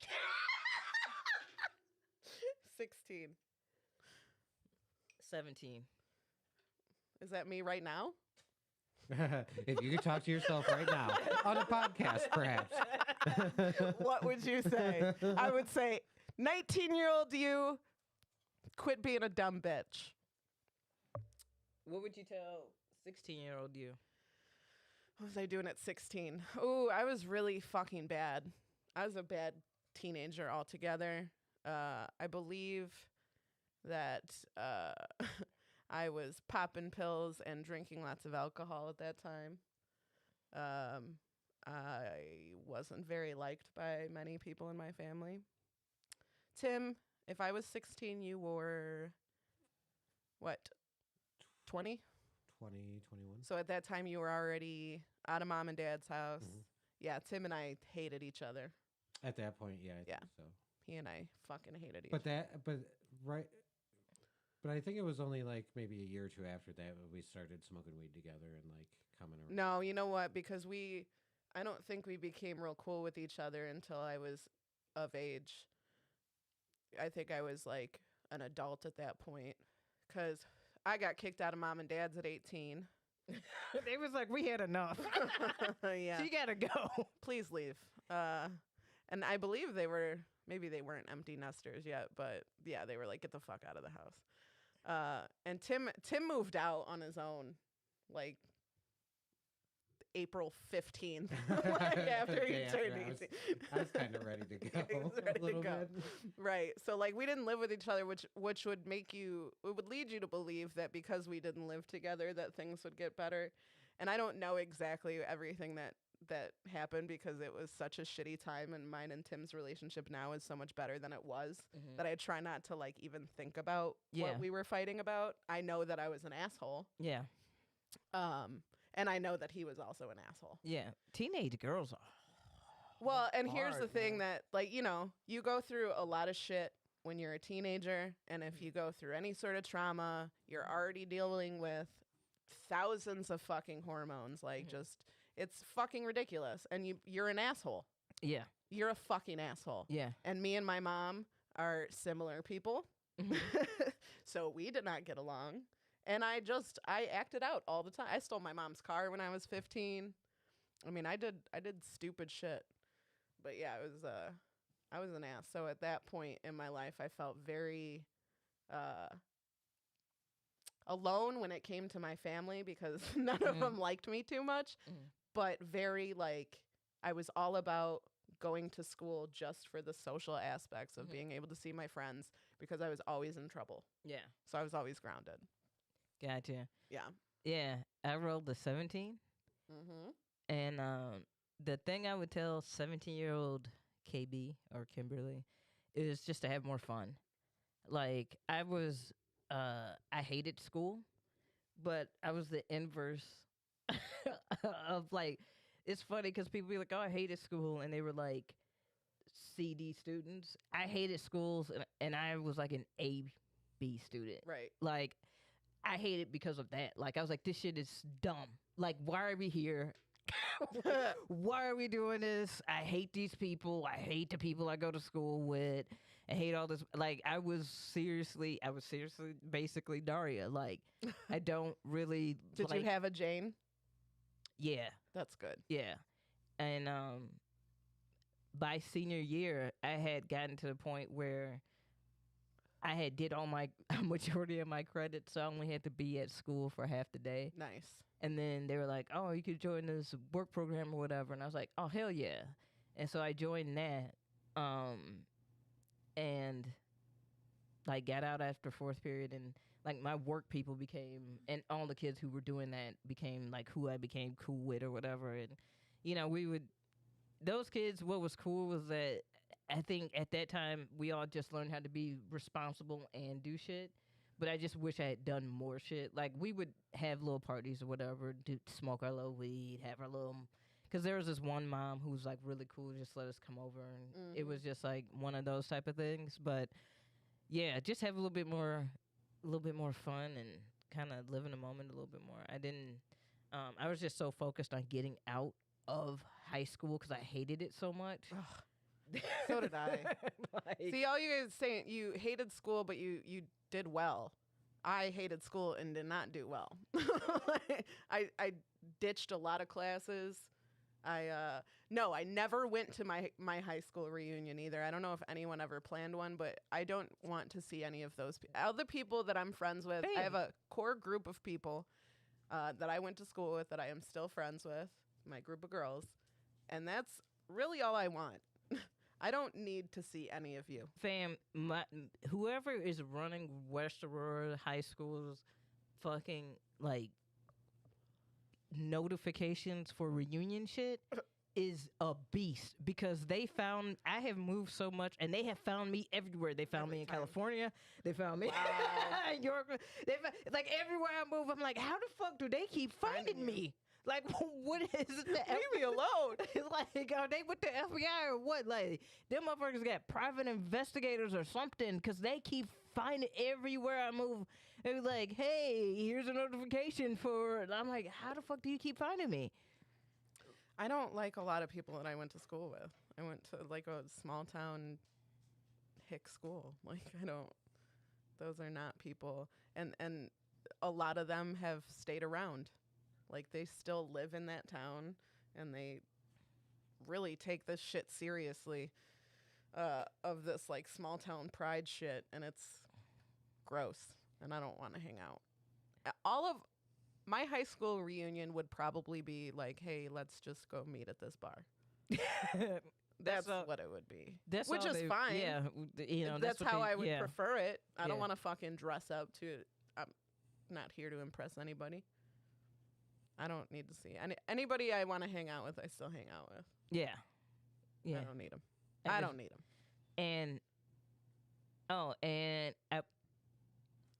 16. 17. Is that me right now? If you could talk to yourself right now on a podcast, perhaps. What would you say? I would say, 19-year-old you, quit being a dumb bitch. What would you tell 16-year-old you? What was I doing at 16? Ooh, I was really fucking bad. I was a bad teenager altogether. I believe that I was popping pills and drinking lots of alcohol at that time. I wasn't very liked by many people in my family. Tim, if I was 16, you were, what, 20? 20, 21. So at that time, you were already out of mom and dad's house. Mhm. Yeah, Tim and I hated each other. At that point, yeah, I Yeah. think so. He and I fucking hated each But other. but I think it was only like maybe a year or two after that when we started smoking weed together and like coming around. No, you know what? Because I don't think we became real cool with each other until I was of age. I think I was like an adult at that point. Because I got kicked out of mom and dad's at 18. They was like, we had enough. Yeah. She gotta go. Please leave. And I believe maybe they weren't empty nesters yet, but yeah, they were like, get the fuck out of the house. And Tim moved out on his own, like April 15th, like after he Okay, turned after 18. I was kind of ready to go. He was ready a little to go. bit. Right. So like we didn't live with each other, which would lead you to believe that because we didn't live together that things would get better. And I don't know exactly everything that happened because it was such a shitty time, and mine and Tim's relationship now is so much better than it was that I try not to like even think about Yeah. what we were fighting about. I know that I was an asshole. Yeah. And I know that he was also an asshole. Yeah. Teenage girls are. Well, and here's the hard, thing man. that, like, you go through a lot of shit when you're a teenager. And if you go through any sort of trauma, you're already dealing with thousands of fucking hormones. Like, just, it's fucking ridiculous. And you're an asshole. Yeah. You're a fucking asshole. Yeah. And me and my mom are similar people. So we did not get along. And I acted out all the time. I stole my mom's car when I was 15. I mean, I did stupid shit. But yeah, I was an ass. So at that point in my life, I felt very alone when it came to my family because none of them liked me too much. But very like, I was all about going to school just for the social aspects of being able to see my friends because I was always in trouble. Yeah. So I was always grounded. Gotcha. Yeah. Yeah. I rolled the 17. Mm-hmm. And the thing I would tell 17-year-old KB or Kimberly is just to have more fun. Like I hated school, but I was the inverse of like. It's funny because people be like, "Oh, I hated school," and they were like CD students. I hated schools, and I was like an A B student. Right. Like I hate it because of that. Like I was like, this shit is dumb. Like why are we here? Why are we doing this? I hate these people. I hate the people I go to school with. I hate all this. Like I was seriously basically Daria. Like I don't really Did like, you have a Jane? yeah, That's good. yeah. And by senior year I had gotten to the point where I had did all my majority of my credits, so I only had to be at school for half the day. Nice. And then they were like, "Oh, you could join this work program or whatever." And I was like, "Oh, hell yeah!" And so I joined that, and like got out after fourth period, and like my work people became, and all the kids who were doing that became like who I became cool with or whatever. And we would those kids. What was cool was that I think at that time we all just learned how to be responsible and do shit. But I just wish I had done more shit. Like we would have little parties or whatever, smoke our little weed, have our little. Because there was this one mom who was like really cool, just let us come over, and it was just like one of those type of things. But yeah, just have a little bit more fun and kind of live in the moment a little bit more. I didn't. I was just so focused on getting out of high school because I hated it so much. So did I. Like, See, all you guys saying you hated school, but you did well. I hated school and did not do well. I ditched a lot of classes. I never went to my high school reunion either. I don't know if anyone ever planned one, but I don't want to see any of those other people that I'm friends with. I have a core group of people that I went to school with that I am still friends with, my group of girls, and that's really all I want. I don't need to see any of you. fam, whoever is running West Aurora High School's fucking like notifications for reunion shit is a beast because I have moved so much and they have found me everywhere. They found me in California. They found me in York. Like everywhere I move, I'm like, how the fuck do they keep finding me? Like, what is it? Leave me alone. Like, are they with the FBI or what? Like, them motherfuckers got private investigators or something because they keep finding everywhere I move. They're like, hey, here's a notification for. I'm like, how the fuck do you keep finding me? I don't like a lot of people that I went to school with. I went to like a small town hick school. Like, I don't. Those are not people, and a lot of them have stayed around. Like, they still live in that town, and they really take this shit seriously, of this, like, small-town pride shit, and it's gross, and I don't want to hang out. All of my high school reunion would probably be like, hey, let's just go meet at this bar. That's what it would be. Which is fine. Yeah, that's how I would yeah. prefer it. I don't Yeah. want to fucking dress up I'm not here to impress anybody. I don't need to see anybody I want to hang out with. I still hang out with. Yeah. I don't need them. I don't need them. And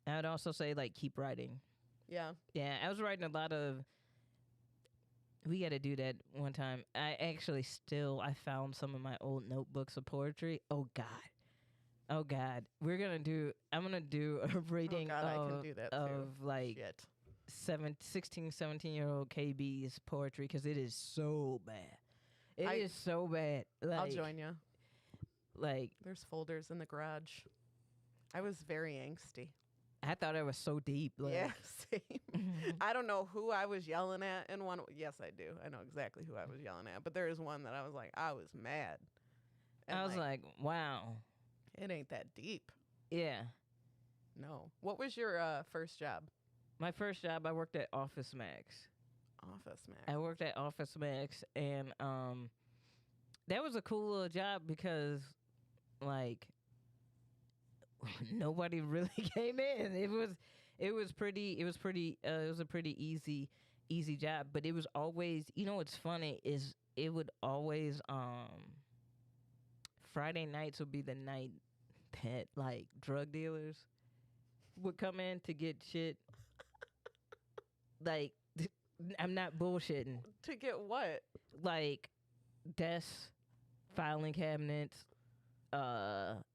I would also say like keep writing. Yeah. Yeah, I was writing a lot of. We got to do that one time. I found some of my old notebooks of poetry. Oh God, I'm gonna do a reading God, I can do that too. of like Shit. 16, 17-year-old KB's poetry because it is so bad. It is so bad. Like, I'll join you. Like, There's folders in the garage. I was very angsty. I thought it was so deep. Like, Yeah, same. I don't know who I was yelling at in one. Yes, I do. I know exactly who I was yelling at. But there is one that I was like, I was mad. And I was like, wow. it ain't that deep. Yeah. No. What was your first job? My first job, I worked at Office Max. Office Max. I worked at Office Max, and that was a cool little job because, like, nobody really came in. It was a pretty easy job, but it was always, what's funny is it would always Friday nights would be the night that like drug dealers would come in to get shit. like I'm not bullshitting. To get what? Like desks, filing cabinets.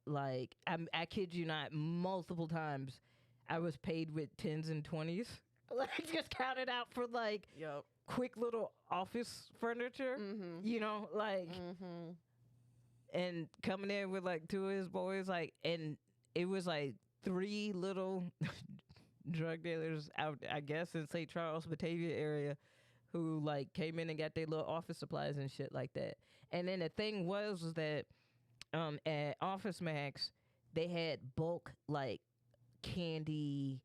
Like I kid you not, multiple times I was paid with 10s and 20s. Like just counted out for like Yep. quick little office furniture. Mm-hmm. You know, like Mm-hmm. and coming in with like two of his boys, like, and it was like three little drug dealers out, I guess, in St. Charles, Batavia area, who like came in and got their little office supplies and shit like that. And then the thing was that at Office Max, they had bulk like candy.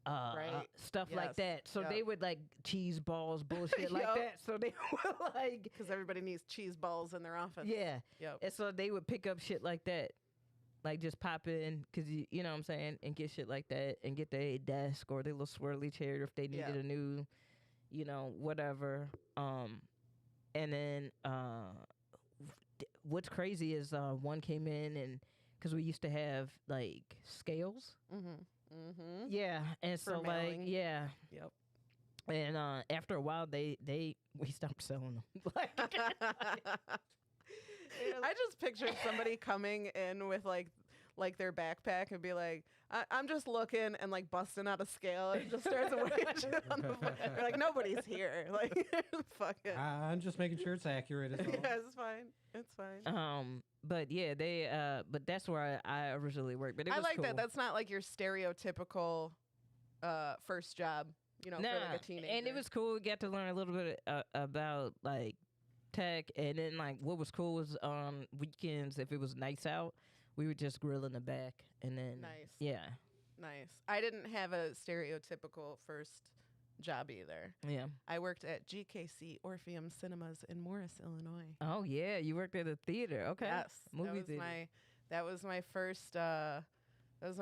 Right. Stuff like Yes. that. So Yep. they would like cheese balls, bullshit like Yup. that. So they would like, Because everybody needs cheese balls in their office. yeah. Yep. And so they would pick up shit like that. Like just pop in, because you know what I'm saying, and get shit like that and get their desk or their little swirly chair if they needed Yeah. a new, you know, whatever. And then what's crazy is one came in, and because we used to have like scales. Mm-hmm. Mm-hmm. Yeah. And For so mailing. like, yeah. Yep. And after a while, we stopped selling them. Like, I just pictured somebody coming in with like their backpack and be like, I'm just looking, and like busting out a scale and just starts weighing shit on the floor. They're like, nobody's here. Like, fuck it. I'm just making sure it's accurate. Is all. Yeah, it's fine. It's fine. But yeah, but that's where I originally worked. But it I was like cool. that. That's not like your stereotypical first job, you know, for like a teenager. and it was cool. We got to learn a little bit about like tech, and then like what was cool was on weekends, if it was nights out, we would just grill in the back, and then Nice. yeah, Nice. I didn't have a stereotypical first job either. yeah. I worked at GKC Orpheum Cinemas in Morris, Illinois. Oh yeah, you worked at a theater. Okay, Yes, movie that was theater. that was my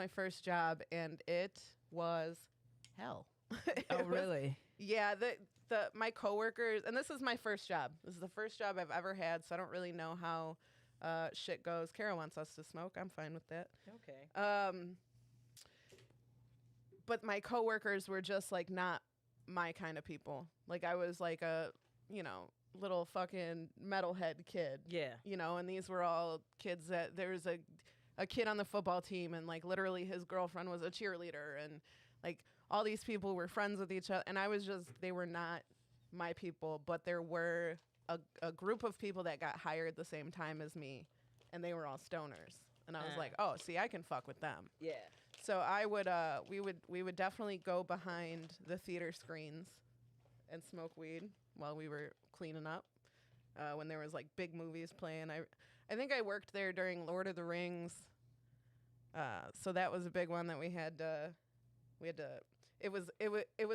first job, and it was hell. It Oh was- really? Yeah, my coworkers, and this is my first job. This is the first job I've ever had, so I don't really know how shit goes. Kara wants us to smoke. I'm fine with that. Okay. But my coworkers were just like not my kind of people. Like I was like a, you know, little fucking metalhead kid. Yeah. You know, and these were all kids that there was a kid on the football team, and like literally his girlfriend was a cheerleader, and like all these people were friends with each other, and they were not my people, but there were a group of people that got hired the same time as me, and they were all stoners. And I was like, oh, see, I can fuck with them. Yeah. So we would definitely go behind the theater screens and smoke weed while we were cleaning up. When there was like big movies playing, I think I worked there during Lord of the Rings. So that was a big one that we had to. It was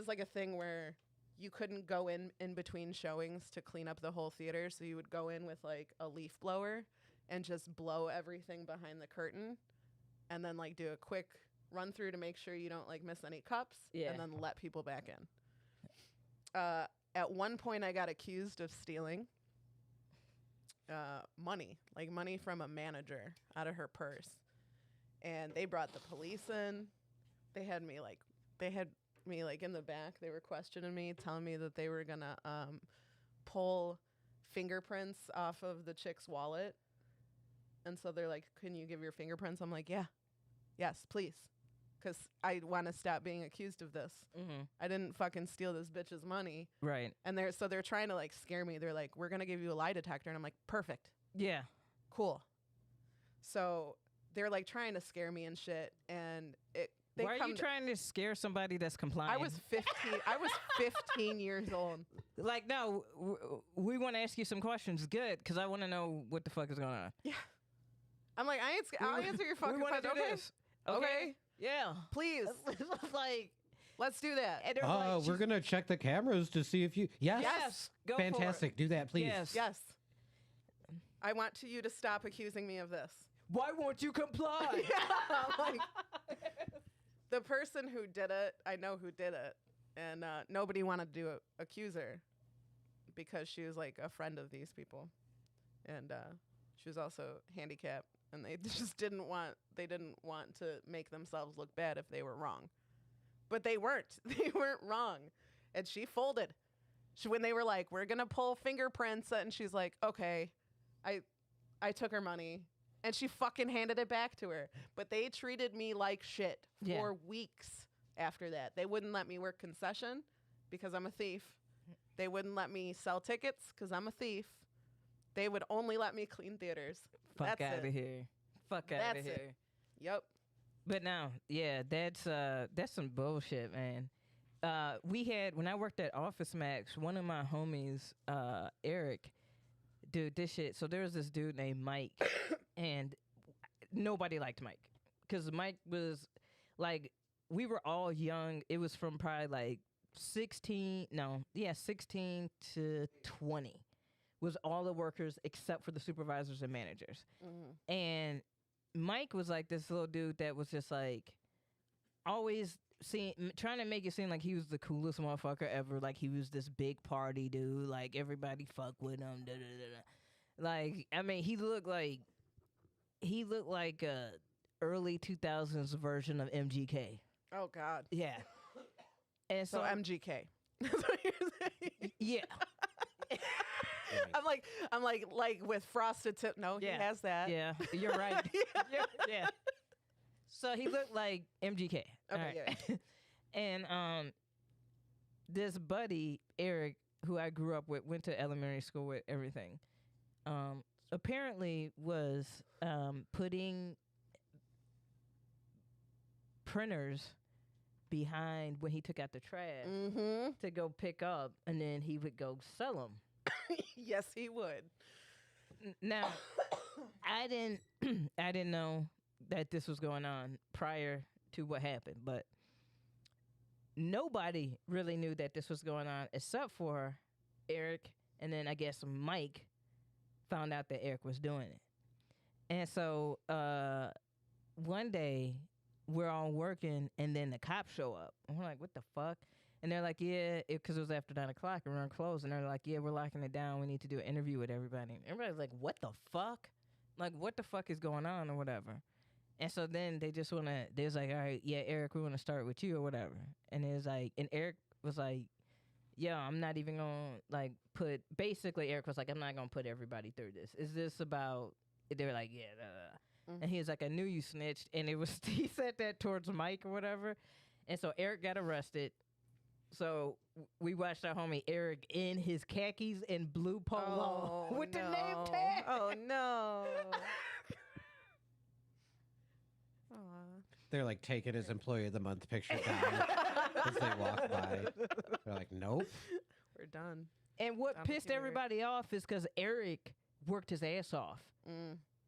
like a thing where you couldn't go in between showings to clean up the whole theater. So you would go in with like a leaf blower and just blow everything behind the curtain, and then like do a quick run through to make sure you don't like miss any cups, Yeah. and then let people back in. At one point, I got accused of stealing money from a manager out of her purse, and they brought the police in. They had me in the back. They were questioning me, telling me that they were gonna pull fingerprints off of the chick's wallet. And so they're like, "Can you give your fingerprints?" I'm like, "Yeah, yes, please," because I want to stop being accused of this. Mm-hmm. I didn't fucking steal this bitch's money. Right. And they're trying to like scare me. They're like, "We're gonna give you a lie detector," and I'm like, "Perfect, Yeah. cool." So they're like trying to scare me and shit. And they Why are come you to- trying to scare somebody that's compliant? I was 15. I was 15 years old. like, no, we want to ask you some questions. Good, because I want to know what the fuck is going on. Yeah. I'm like, I'll answer your fucking we wanna question. do Okay? this. Okay. Yeah. Please, like, let's do that. and they're Oh, like, we're gonna check the cameras to see if you. Yes. Yes. Go Fantastic. Do that, For please. it. Yes. Yes. I want you to stop accusing me of this. Why won't you comply? Like, the person who did it, I know who did it, and nobody wanted to accuse her because she was like a friend of these people, and she was also handicapped, and they just didn't want to make themselves look bad if they were wrong, but they weren't. They weren't wrong. And she folded. When they were like, we're going to pull fingerprints, and she's like, okay, I took her money. And she fucking handed it back to her. But they treated me like shit for weeks after that. They wouldn't let me work concession because I'm a thief. They wouldn't let me sell tickets because I'm a thief. They would only let me clean theaters. Fuck out of here. Fuck out of here. Yep. But no, yeah, that's some bullshit, man. We had, when I worked at Office Max, one of my homies, Eric, dude, this shit. So there was this dude named Mike, and nobody liked Mike because Mike was like, we were all young. It was from probably like 16 to 20 was all the workers except for the supervisors and managers. Mm-hmm. And Mike was like this little dude that was just like always trying to make it seem like he was the coolest motherfucker ever. Like he was this big party dude. Like everybody fuck with him. Da, da, da, da. Like, I mean, he looked like a early 2000s version of MGK. Oh God. Yeah. And so MGK. That's what you're saying. Yeah. I'm like with frosted tip. No, he has that. Yeah, you're right. yeah. So he looked like MGK. Okay, right. yeah. And this buddy Eric, who I grew up with, went to elementary school with, everything. Apparently was putting printers behind when he took out the trash to go pick up, and then he would go sell them. Yes, he would. Now, I didn't know that this was going on prior to what happened, but nobody really knew that this was going on except for Eric, and then I guess Mike found out that Eric was doing it. And so one day we're all working, and then the cops show up. And we're like, what the fuck? And they're like, yeah, because it was after 9 o'clock and we're closed. And they're like, yeah, we're locking it down. We need to do an interview with everybody. And everybody's like, what the fuck? Like, what the fuck is going on or whatever? And so then they was like, all right, yeah, Eric, we want to start with you or whatever. And it was like, and Eric was like, yeah, I'm not even going to like basically Eric was like, I'm not going to put everybody through this. Is this about, they were like, yeah, And he was like, I knew you snitched. And it was, he said that towards Mike or whatever. And so Eric got arrested. So we watched our homie Eric in his khakis and blue polo with the name tag. Oh, no. They're like taking his employee of the month picture down as they walk by. They're like, nope. We're done. And what pissed everybody off is because Eric worked his ass off.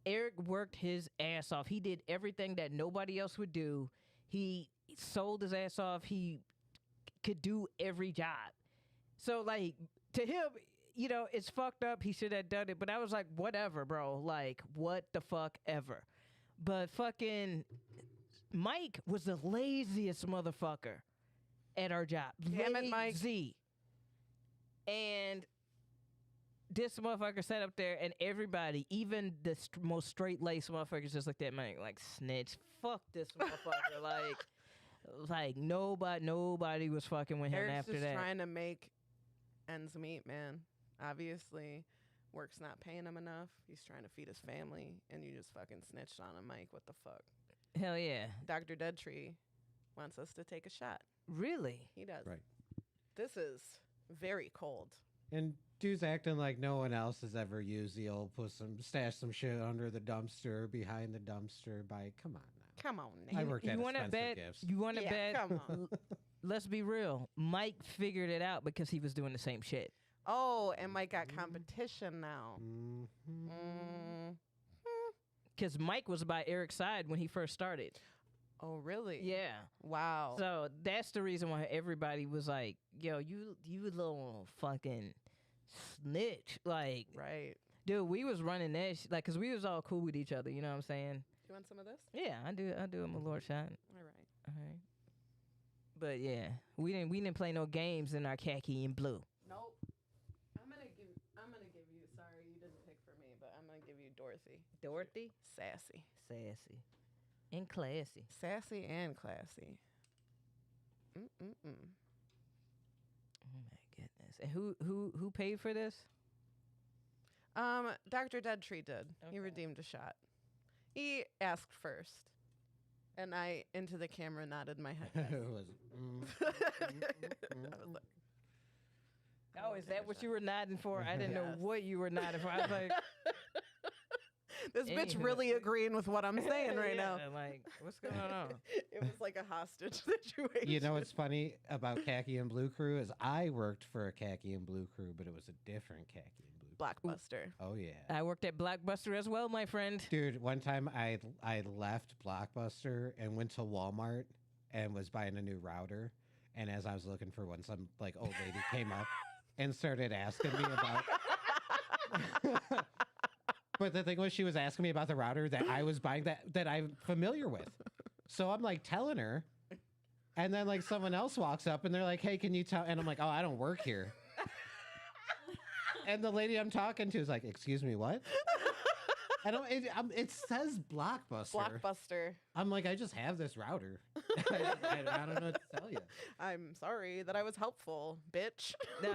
Eric worked his ass off. He did everything that nobody else would do. He sold his ass off. He could do every job. So like to him, you know, it's fucked up. He should have done it. But I was like, whatever, bro. Like, what the fuck ever. But fucking Mike was the laziest motherfucker at our job. Damn it, Mike. Lazy. And this motherfucker sat up there, and everybody, even the most straight-laced motherfuckers, just looked at Mike like, snitch. Fuck this motherfucker. Like nobody was fucking with him Eric's after just that. trying to make ends meet, man. Obviously, work's not paying him enough. He's trying to feed his family, and you just fucking snitched on him, Mike. What the fuck? Hell yeah. Dr. Deadtree wants us to take a shot. Really? He does. Right. This is very cold. And dude's acting like no one else has ever used the old stash some shit under the dumpster, behind the dumpster. Come on now. Come on now. I worked at Spencer Gifts. You want to bet? Come on. Let's be real. Mike figured it out because he was doing the same shit. Oh, and Mike got competition now. Because Mike was by Eric's side when he first started. Oh, really? Yeah. Wow. So that's the reason why everybody was like, yo, you little fucking snitch. Like, right. Dude, we was running that like, because we was all cool with each other. You know what I'm saying? You want some of this? Yeah, I do a Malort shot. All right. But yeah, we didn't play no games in our khaki and blue. Nope. I'm gonna give you. Sorry, you didn't pick for me, but I'm gonna give you Dorothy. Dorothy? Sassy. And classy. Sassy and classy. And who paid for this? Dr. Deadtree did. He Okay. redeemed a shot. He asked first, and I into the camera nodded my head. Yes. It was, I was like, Oh, is that what you were nodding for? I didn't know Yes. what you were nodding for. I was like, this bitch Anywho. really agreeing with what I'm saying right now. Yeah, like, what's going on? It was like a hostage situation. you know what's funny about Khaki and Blue Crew is I worked for a Khaki and Blue Crew, but it was a different Khaki and Blue. Blockbuster. Oh yeah. I worked at Blockbuster as well, my friend. Dude, one time I left Blockbuster and went to Walmart and was buying a new router. And as I was looking for one, some like old lady came up and started asking me about. But the thing was, she was asking me about the router that I was buying that I'm familiar with. So I'm like telling her, and then like someone else walks up and they're like, "Hey, can you tell?" And I'm like, "Oh, I don't work here." And the lady I'm talking to is like, "Excuse me, what?" I don't. It says Blockbuster. Blockbuster. I'm like, I just have this router. I don't know what to tell you. I'm sorry that I was helpful, bitch. No,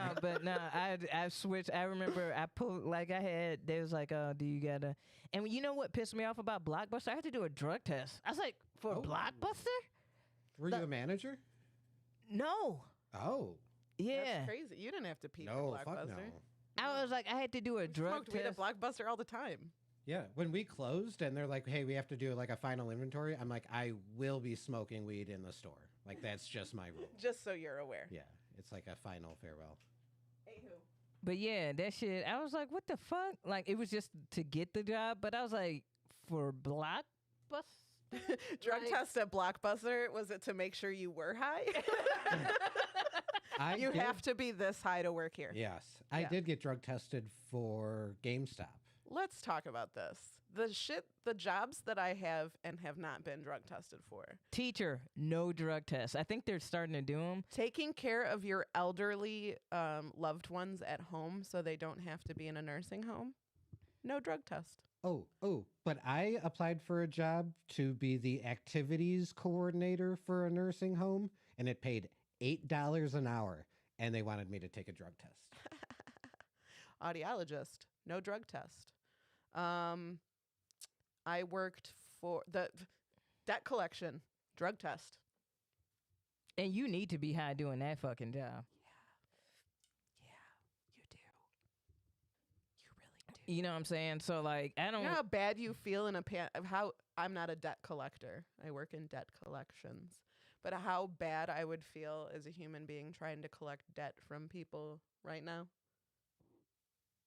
I switched. I remember I pulled like I had. They was like, "Oh, do you gotta?" And you know what pissed me off about Blockbuster? I had to do a drug test. I was like, "For Oh. Blockbuster? Were you a manager? No." Oh Yeah. That's crazy. You didn't have to pee no, for fuck Blockbuster. no. I was like, I had to do a We drug smoked weed test. at Blockbuster all the time. Yeah, when we closed and they're like, "Hey, we have to do like a final inventory," I'm like, "I will be smoking weed in the store. Like that's just my rule." Just so you're aware. Yeah, it's like a final farewell. But yeah, that shit. I was like, what the fuck? Like, it was just to get the job, but I was like, for Blockbuster. Drug Like- test at Blockbuster, was it to make sure you were high? You did- have to be this high to work here. Yes, I Yeah. did get drug tested for GameStop. Let's talk about this. The jobs that I have and have not been drug tested for. Teacher, no drug test. I think they're starting to do them. Taking care of your elderly loved ones at home so they don't have to be in a nursing home. No drug test. Oh, but I applied for a job to be the activities coordinator for a nursing home, and it paid $8 an hour, and they wanted me to take a drug test. Audiologist, no drug test. I worked for the debt collection, drug test. And you need to be high doing that fucking job. You do. You really do. You know what I'm saying? So, like, I don't. You know how bad you feel in how I'm not a debt collector. I work in debt collections. But how bad I would feel as a human being trying to collect debt from people right now.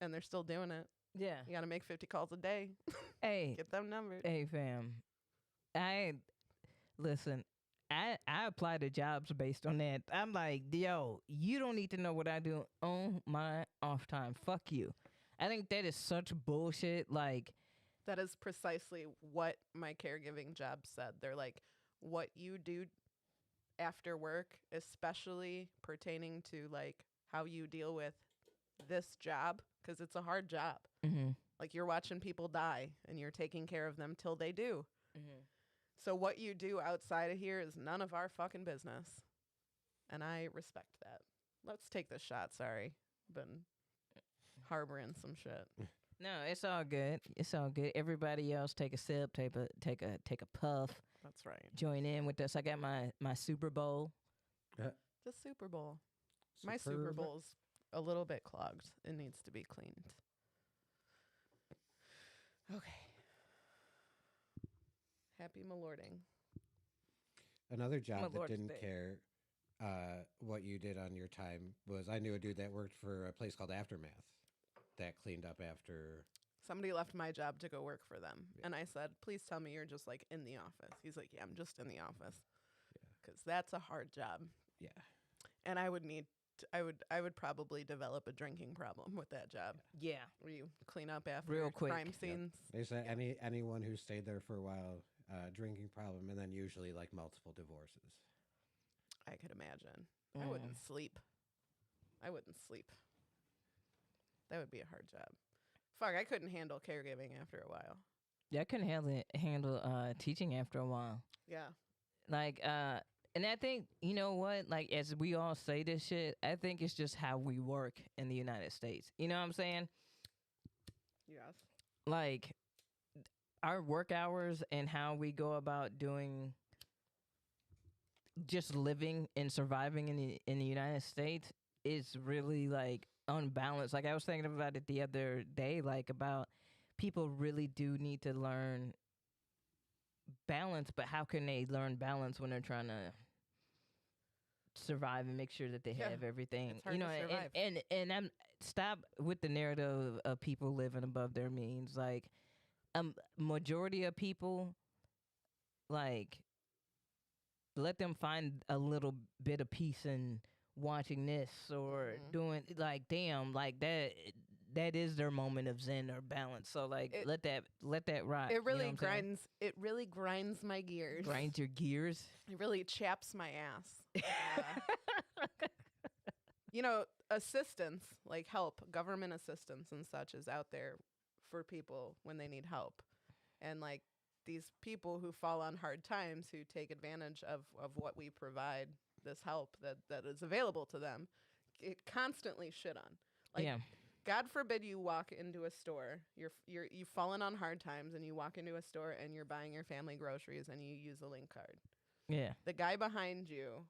And they're still doing it. Yeah. You got to make 50 calls a day. Hey, Get them numbered. hey, fam. Listen. I apply to jobs based on that. I'm like, yo, you don't need to know what I do on my off time. Fuck you. I think that is such bullshit. Like, That is precisely what my caregiving job said. They're like, what you do after work, especially pertaining to like how you deal with this job, because it's a hard job. Like you're watching people die and you're taking care of them till they do. So what you do outside of here is none of our fucking business. And I respect that. Let's take this shot. Sorry. Been harboring some shit. No, it's all good. It's all good. Everybody else take a sip, take a puff, That's right. join in with us. I got my Super Bowl. The Super Bowl. My Super Superb. Bowl's a little bit clogged. It needs to be cleaned. Okay. Happy malording. Another job My that Lord's didn't Day. care what you did on your time was I knew a dude that worked for a place called Aftermath that cleaned up after. Somebody left my job to go work for them. And I said, please tell me you're just like in the office. He's like, yeah, I'm just in the office. Because that's a hard job. Yeah. And I would need, I would probably develop a drinking problem with that job. Yeah. Where you clean up after Real quick. crime Yep. scenes. They said anyone who stayed there for a while, drinking problem, and then usually like multiple divorces. I could imagine. I wouldn't sleep. I wouldn't sleep. That would be a hard job. Fuck, I couldn't handle caregiving after a while. Yeah, I couldn't handle teaching after a while. Yeah. Like And I think, you know what, like as we all say this shit, I think it's just how we work in the United States. You know what I'm saying? Yes. Like our work hours and how we go about doing just living and surviving in the United States is really like unbalanced. Like I was thinking about it the other day, like about people really do need to learn balance, but how can they learn balance when they're trying to survive and make sure that they Yeah, have everything? it's hard You know, to survive. and I'm stop with the narrative of people living above their means. Like majority of people, like let them find a little bit of peace in watching this or Mhm. doing like damn like that is their moment of zen or balance. So like It- let that rock. It you know really what I'm saying? grinds. It really grinds my gears. Grinds your gears. It really chaps my ass. You know, assistance, like help, government assistance and such is out there for people when they need help. And like these people who fall on hard times who take advantage of what we provide, this help that is available to them, get constantly shit on. Like yeah. God forbid you walk into a store, you've fallen on hard times and you walk into a store and you're buying your family groceries and you use a link card. Yeah. The guy behind you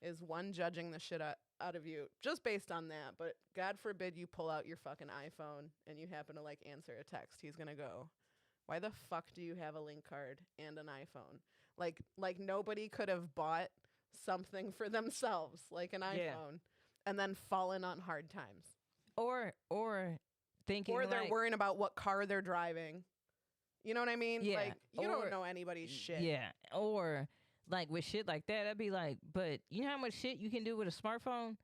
is one judging the shit out of you just based on that, but God forbid you pull out your fucking iPhone and you happen to like answer a text. He's going to go, "Why the fuck do you have a link card and an iPhone?" Like nobody could have bought something for themselves like an Yeah. iPhone and then fallen on hard times. Or thinking Or they're like, worrying about what car they're driving. You know what I mean? Yeah, Like you or- don't know anybody's shit. Yeah. Or like with shit like that, I'd be like, but you know how much shit you can do with a smartphone?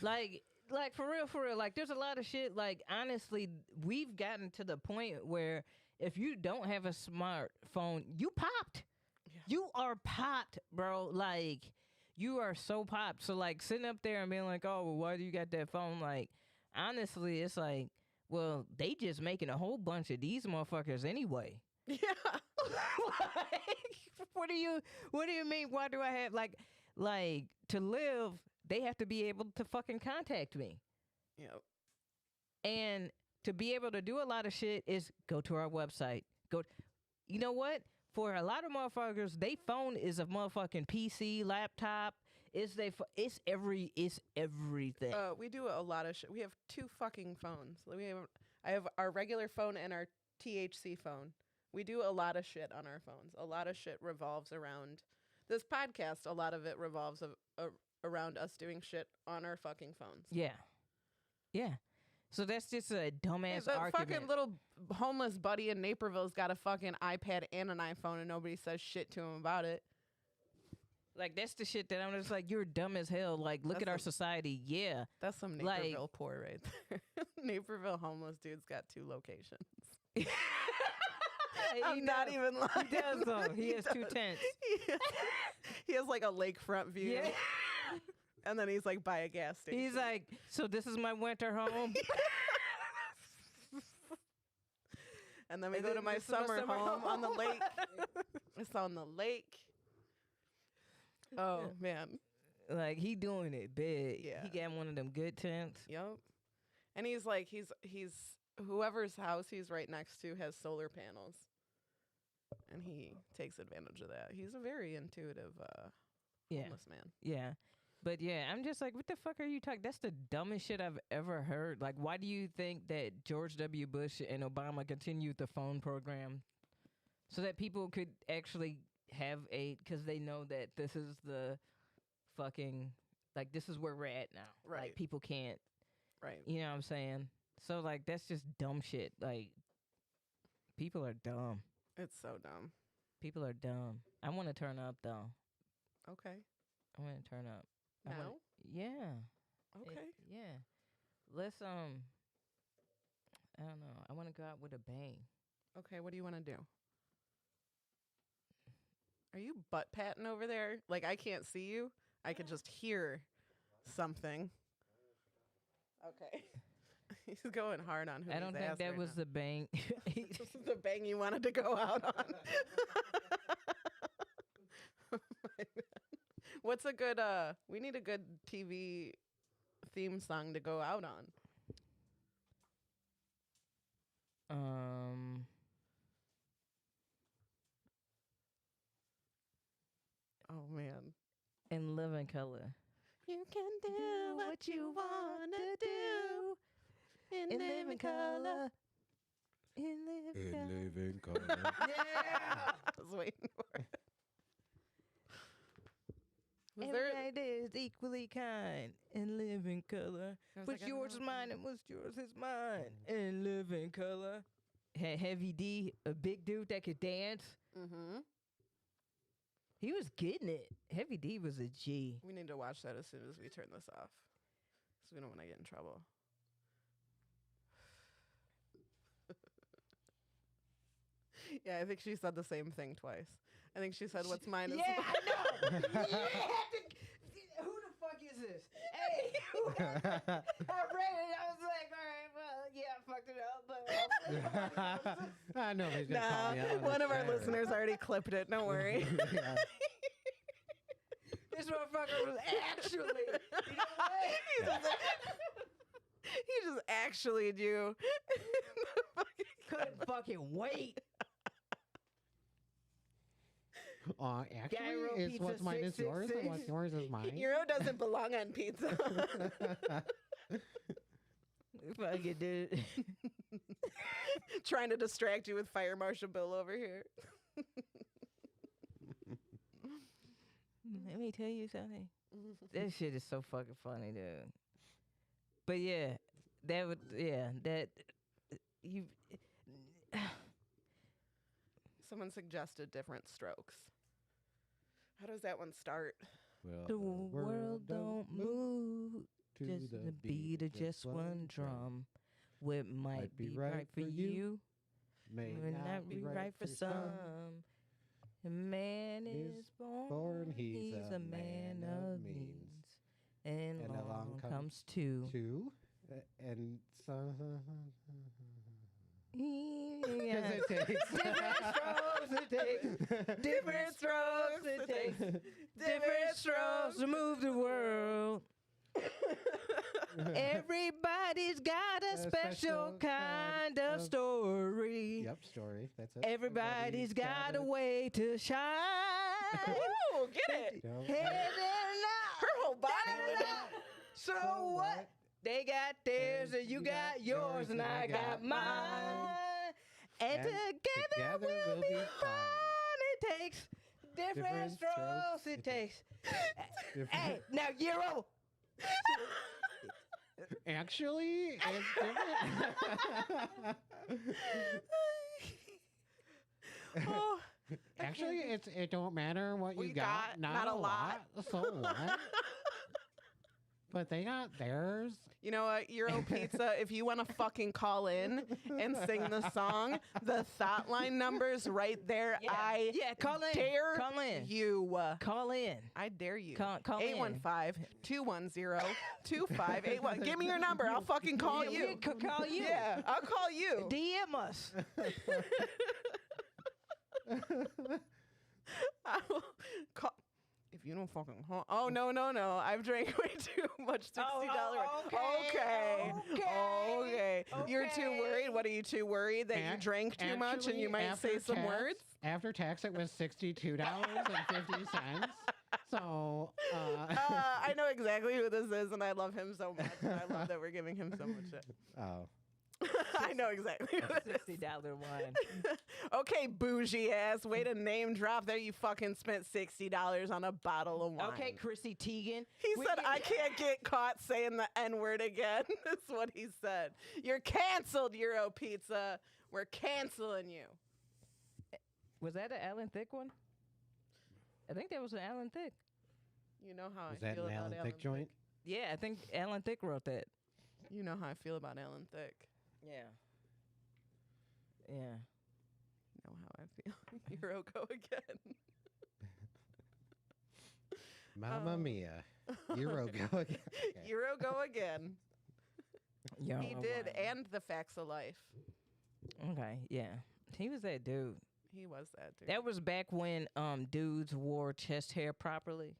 like for real. Like there's a lot of shit. Like honestly, we've gotten to the point where if you don't have a smartphone, you popped. Yeah. You are popped, bro. Like you are so popped. So like sitting up there and being like, oh, well, why do you got that phone? Like honestly, it's like, well, they just making a whole bunch of these motherfuckers anyway. Yeah. Like, what do you mean? Why do I have like to live? They have to be able to fucking contact me, Yep. and to be able to do a lot of shit is go to our website. You know what? For a lot of motherfuckers, they phone is a motherfucking PC, laptop. It's everything. We do a lot of shit. We have two fucking phones. I have our regular phone and our THC phone. We do a lot of shit on our phones. A lot of shit revolves around this podcast. A lot of it revolves around us doing shit on our fucking phones. Yeah. So that's just a dumbass The argument. fucking little homeless buddy in Naperville's got a fucking iPad and an iPhone, and nobody says shit to him about it. Like that's the shit that I'm just like, you're dumb as hell. Like look That's at our a- society. Yeah. That's some Like- Naperville poor right there. Naperville homeless dude's got 2 locations. I'm not even lying. He does though. He has 2 does. tents. He has like a lakefront view. Yeah. And then he's like by a gas station. He's like, so this is my winter home. and then we And go to then my this is my summer summer home on the home. lake. It's on the lake. Oh man. Like he doing it big. Yeah. He got one of them good tents. Yep. And he's like he's whoever's house he's right next to has solar panels. And he takes advantage of that. He's a very intuitive Yeah. homeless man. Yeah. But yeah, I'm just like, what the fuck are you talking? That's the dumbest shit I've ever heard. Like, why do you think that George W. Bush and Obama continued the phone program so that people could actually have aid because they know that this is the fucking, like, this is where we're at now. Right. Like, people can't, Right. you know what I'm saying? So, like, that's just dumb shit. Like, people are dumb. It's so dumb. People are dumb. I want to turn up, though. Okay. I want to turn up. I Now? wanna- yeah. Okay. Yeah. Let's I don't know. I want to go out with a bang. Okay, what do you want to do? Are you butt patting over there? Like I can't see you. I could just hear something. Okay. He's going hard on who I don't think that was the bang. This is the bang you wanted to go out on. What's a good we need a good TV theme song to go out on. Oh man. In Living Color. You can do what you wanna do in living color. In living color. Living color. Yeah. I was waiting for it. Was Every there? idea is equally kind in living color. I was What's like, I don't yours is know. mine and what's yours is mine in living color. Had Heavy D, a big dude that could dance. Mm-hmm. He was getting it. Heavy D was a G. We need to watch that as soon as we turn this off, so we don't want to get in trouble. Yeah, I think she said the same thing twice. I think she said, "What's mine is Yeah, mine." I know. Who the fuck is this? Hey, I read it. I was like, all right, well, yeah, I fucked it up, but I know he's gonna call me Nah, out on one the of our chat. listeners already clipped it. Don't worry. Yeah. this motherfucker was actually, you know what? He just actually do. Couldn't fucking wait. Actually, Gyro is pizza what's mine is yours, and 666. what's yours is mine. Euro doesn't belong on pizza. Fucking dude. Trying to distract you with Fire Marshal Bill over here. Let me tell you something. That shit is so fucking funny, dude. But yeah, that you. Someone suggested different strokes. How does that one start? Well, The world don't move to just the beat of just one drum. What might be right for you May may not be right for some. A man is born, he's a man of means. And along comes two. And so. Yeah. It takes Different strokes it takes. Different strokes it takes. Different strokes to move the world. Everybody's got a special kind of story. Yep, story. That's it. Everybody's got a way to shine. Ooh, get it. Yep. Heaven Her whole body went up. So what? They got theirs and you got yours and I got mine. And together we'll be fine. It takes different strokes. It takes. Hey, now Euro. Actually, it's different. Oh, Actually, it don't matter what We you got. Not a lot. So what? But they got theirs. you know what, Euro Pizza, if you want to fucking call in and sing the song, the thought line number's right there. I call in. dare Call in. you. Call in. I dare you. Call in. 815-210-2581. Give me your number. I'll fucking call Yeah, you. we could call you. Yeah, I'll call you. DM us. I will call. If you don't fucking call. Oh, no. I've drank way too much $60. Okay. You're too worried? What are you too worried that you drank too much and you might say some words? After tax, it was $62.50. So, I know exactly who this is, and I love him so much. And I love that we're giving him so much shit. oh. I know exactly who it is. $60 wine. Okay, bougie ass. Way to name drop there. You fucking spent $60 on a bottle of wine. Okay, Chrissy Teigen. He said, I can't get caught saying the N word again. That's what he said. You're canceled, Euro Pizza. We're canceling you. Was that an Alan Thicke one? I think that was an Alan Thicke. You know how Was I that feel an about Alan Alan Thicke joint? Yeah, I think Alan Thicke wrote that. You know how I feel about Alan Thicke. Yeah. Yeah. You know how I feel. Euro, go again. Mamma mia. Euro go again. Okay. Euro, go again. Yeah. He did, and the facts of life. Okay, yeah. He was that dude. He was that dude. That was back when dudes wore chest hair properly.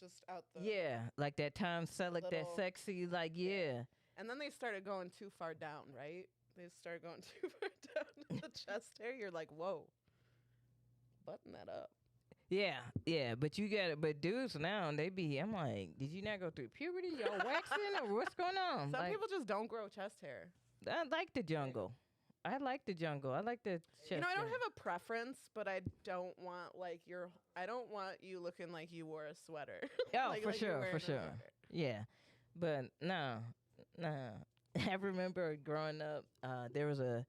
just out the Yeah, like that Tom Selleck, that little- sexy, like yeah. And then they started going too far down, right? They started going too far down the chest hair. You're like, whoa, button that up. Yeah, but you got it. But dudes now, they be. I'm like, did you not go through puberty? Y'all waxing or what's going on? Some Like, people just don't grow chest hair. I like the jungle. I like the jungle. I like the chest. You know, I don't hair. have a preference, but I don't want like I don't want you looking like you wore a sweater. Oh, Like- for like you're sure, wearing for a sure. sweater. Yeah, but no. I remember growing up. There was a.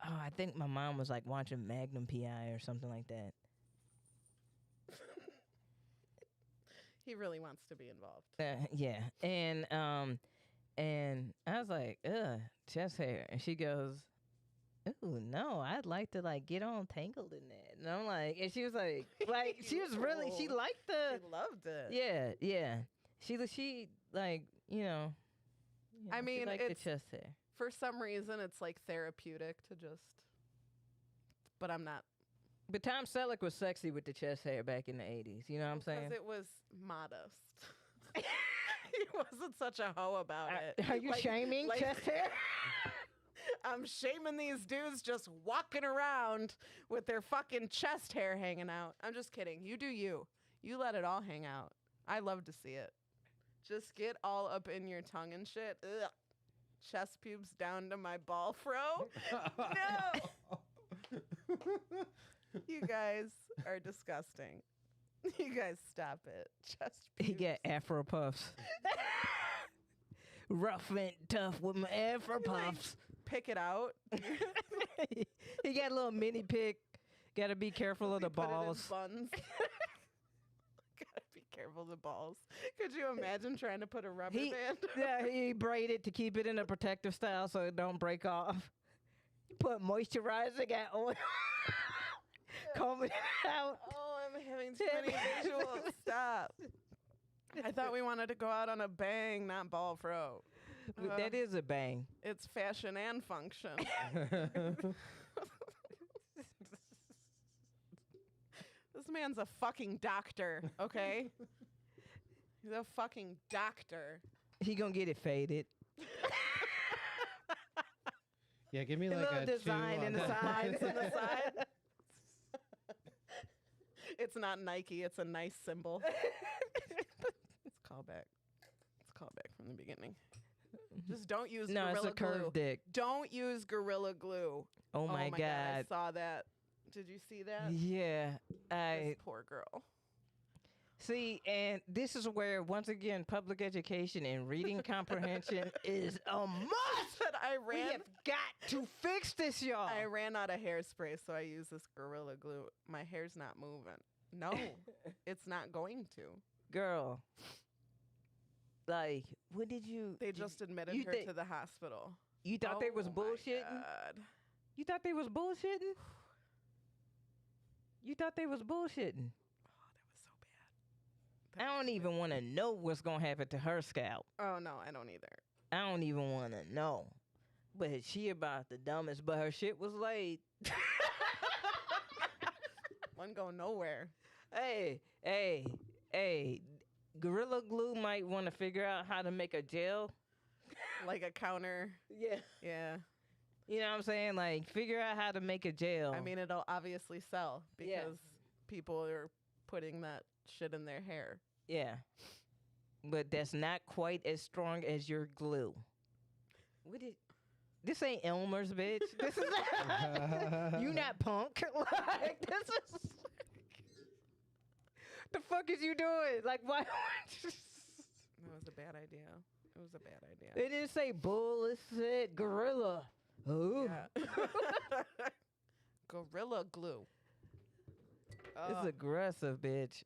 Oh, I think my mom was like watching Magnum PI or something like that. He really wants to be involved. Yeah, and I was like, ugh, chest hair, and she goes, ooh, no, I'd like to like get all tangled in that, and I'm like, and she was like she was really, she Ooh. liked the, He loved it. yeah, she like I she mean, liked it's- the chest hair. For some reason, it's like therapeutic to just. But I'm not. But Tom Selleck was sexy with the chest hair back in the 80s. You know what I'm saying? Because it was modest. He wasn't such a hoe about it. Are you Like- shaming like- chest hair? I'm shaming these dudes just walking around with their fucking chest hair hanging out. I'm just kidding. You do you. You let it all hang out. I love to see it. Just get all up in your tongue and shit. Ugh. Chest pubes down to my ball fro. No. You guys are disgusting. You guys stop it. Chest pubes. He got Afro puffs. Rough and tough with my Afro puffs. Pick it out. He got a little mini pick. Got to be careful of the Put it in balls. buns. Gotta be careful of the balls. Could you imagine trying to put a rubber He, band? yeah, he braided to keep it in a protective style so it don't break off. You put moisturizer, got oil. Combing it out. Oh, I'm having too many visuals. Stop. I thought we wanted to go out on a bang, not ball fro. That is a bang. It's fashion and function. This man's a fucking doctor, okay? He's a fucking doctor. He gonna get it faded. Yeah, give me A like little a design 2 in the on side. Lines on the side. It's not Nike. It's a nice symbol. It's callback. It's callback from the beginning. Just don't use No, Gorilla it's a curved Glue. dick. Don't use Gorilla Glue. Oh my I god. saw that. Did you see that? Yeah. This poor girl. See, and this is where, once again, public education and reading comprehension is a must. But I We ran. have got to fix this, y'all. I ran out of hairspray, so I use this Gorilla Glue. My hair's not moving. No, it's not going to. Girl, like, what did you? They did just admitted you her think- to the hospital. You thought they was Oh my bullshitting? God. You thought they was bullshitting? You thought they was bullshitting? Oh, that was so bad. I don't even want to know what's gonna happen to her scalp. Oh no, I don't either. I don't even want to know. But she about the dumbest. But her shit was laid. One go nowhere. Hey. Gorilla Glue might want to figure out how to make a gel. Like a counter. Yeah. Yeah. You know what I'm saying? Like, figure out how to make a gel. I mean, it'll obviously sell because Yeah. people are putting that shit in their hair. yeah. But that's not quite as strong as your glue. What did? This ain't Elmer's, bitch. This is you not punk. Like this is. The fuck is you doing? Like why? That was a bad idea. It was a bad idea. They didn't say bull. It said gorilla. Ooh. Yeah. Gorilla Glue. It's aggressive, bitch.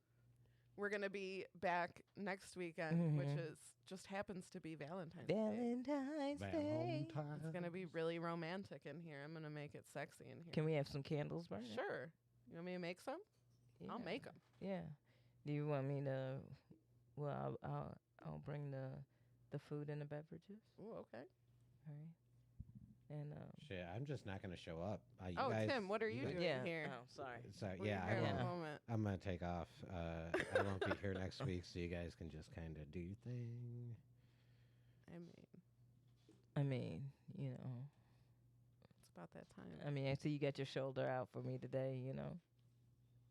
We're gonna be back next weekend, which Mhm. is just happens to be Valentine's Day. Valentine's Day. It's gonna be really romantic in here. I'm gonna make it sexy in here. Can we have some candles burning? Sure. You want me to make some? I'll Yeah. make them. Yeah. Do you want me to? Well, I'll bring the food and the beverages. Ooh, okay. All right. And Shit, I'm just not gonna show up. You Oh, guys, Tim, what are you guys- doing yeah. here? Oh, sorry. So We're yeah, here I in a won't, moment. I'm gonna take off. I won't be here next week, so you guys can just kind of do your thing. I mean, I mean, you know. it's about that time. I mean, I see you got your shoulder out for me today. You know.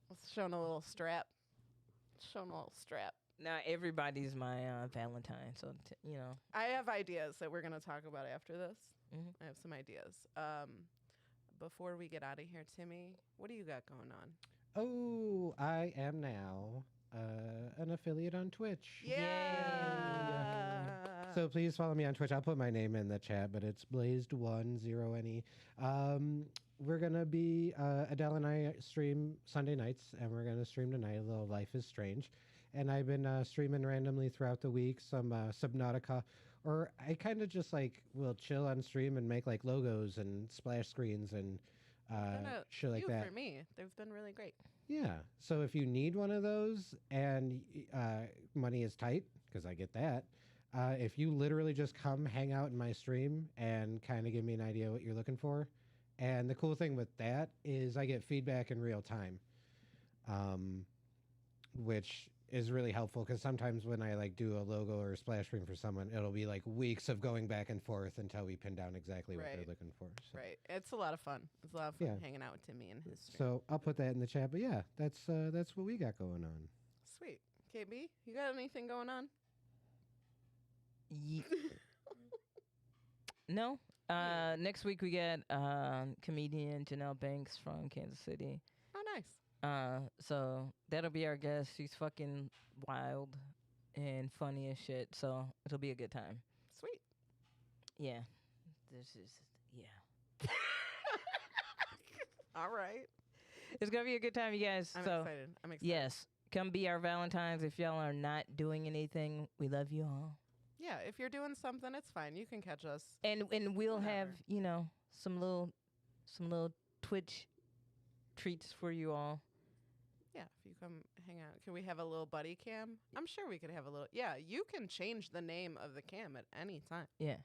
It's showing a little strap. Showing a little strap. Now everybody's my Valentine, so you know. I have ideas that we're gonna talk about after this. Mhm. I have some ideas. Before we get out of here, Timmy, what do you got going on? Oh, I am now an affiliate on Twitch. Yeah. So please follow me on Twitch. I'll put my name in the chat, but it's Blazed10NE. We're gonna be Adele and I stream Sunday nights, and we're gonna stream tonight a little Life is Strange. And I've been streaming randomly throughout the week some Subnautica, or I kind of just like will chill on stream and make like logos and splash screens and shit like that. For me, they've been really great. Yeah. So if you need one of those and money is tight, because I get that, if you literally just come hang out in my stream and kind of give me an idea what you're looking for. And the cool thing with that is I get feedback in real time, which is really helpful because sometimes when I like do a logo or a splash screen for someone, it'll be like weeks of going back and forth until we pin down exactly what they're Right. looking for. So. Right. It's a lot of fun. It's a lot of fun Yeah. hanging out with Timmy and his stream. So I'll put that in the chat. But yeah, that's what we got going on. Sweet. KB, you got anything going on? No. Next week we got comedian Janelle Banks from Kansas City. Oh, nice. So that'll be our guest. She's fucking wild and funny as shit. So it'll be a good time. Sweet. Yeah. This is yeah. All right. It's gonna be a good time, you guys. I'm so excited. I'm excited. yes, come be our Valentines. If y'all are not doing anything, we love you all. Yeah, if you're doing something, it's fine. You can catch us. And we'll have, Whatever. you know, some little Twitch treats for you all. Yeah, if you come hang out. Can we have a little buddy cam? I'm sure we could have a little. Yeah, you can change the name of the cam at any time. Yeah.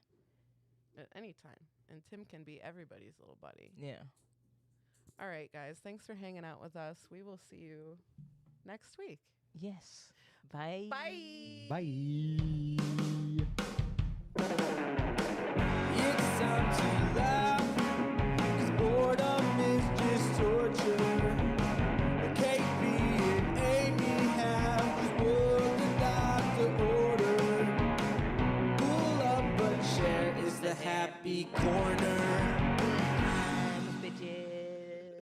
At any time. And Tim can be everybody's little buddy. Yeah. All right, guys. Thanks for hanging out with us. We will see you next week. Yes. Bye. Bye. Bye. It's time to laugh, 'cause boredom is just torture. But KB and Amy have just what the doctor ordered. Pull up, but share is the happy corner.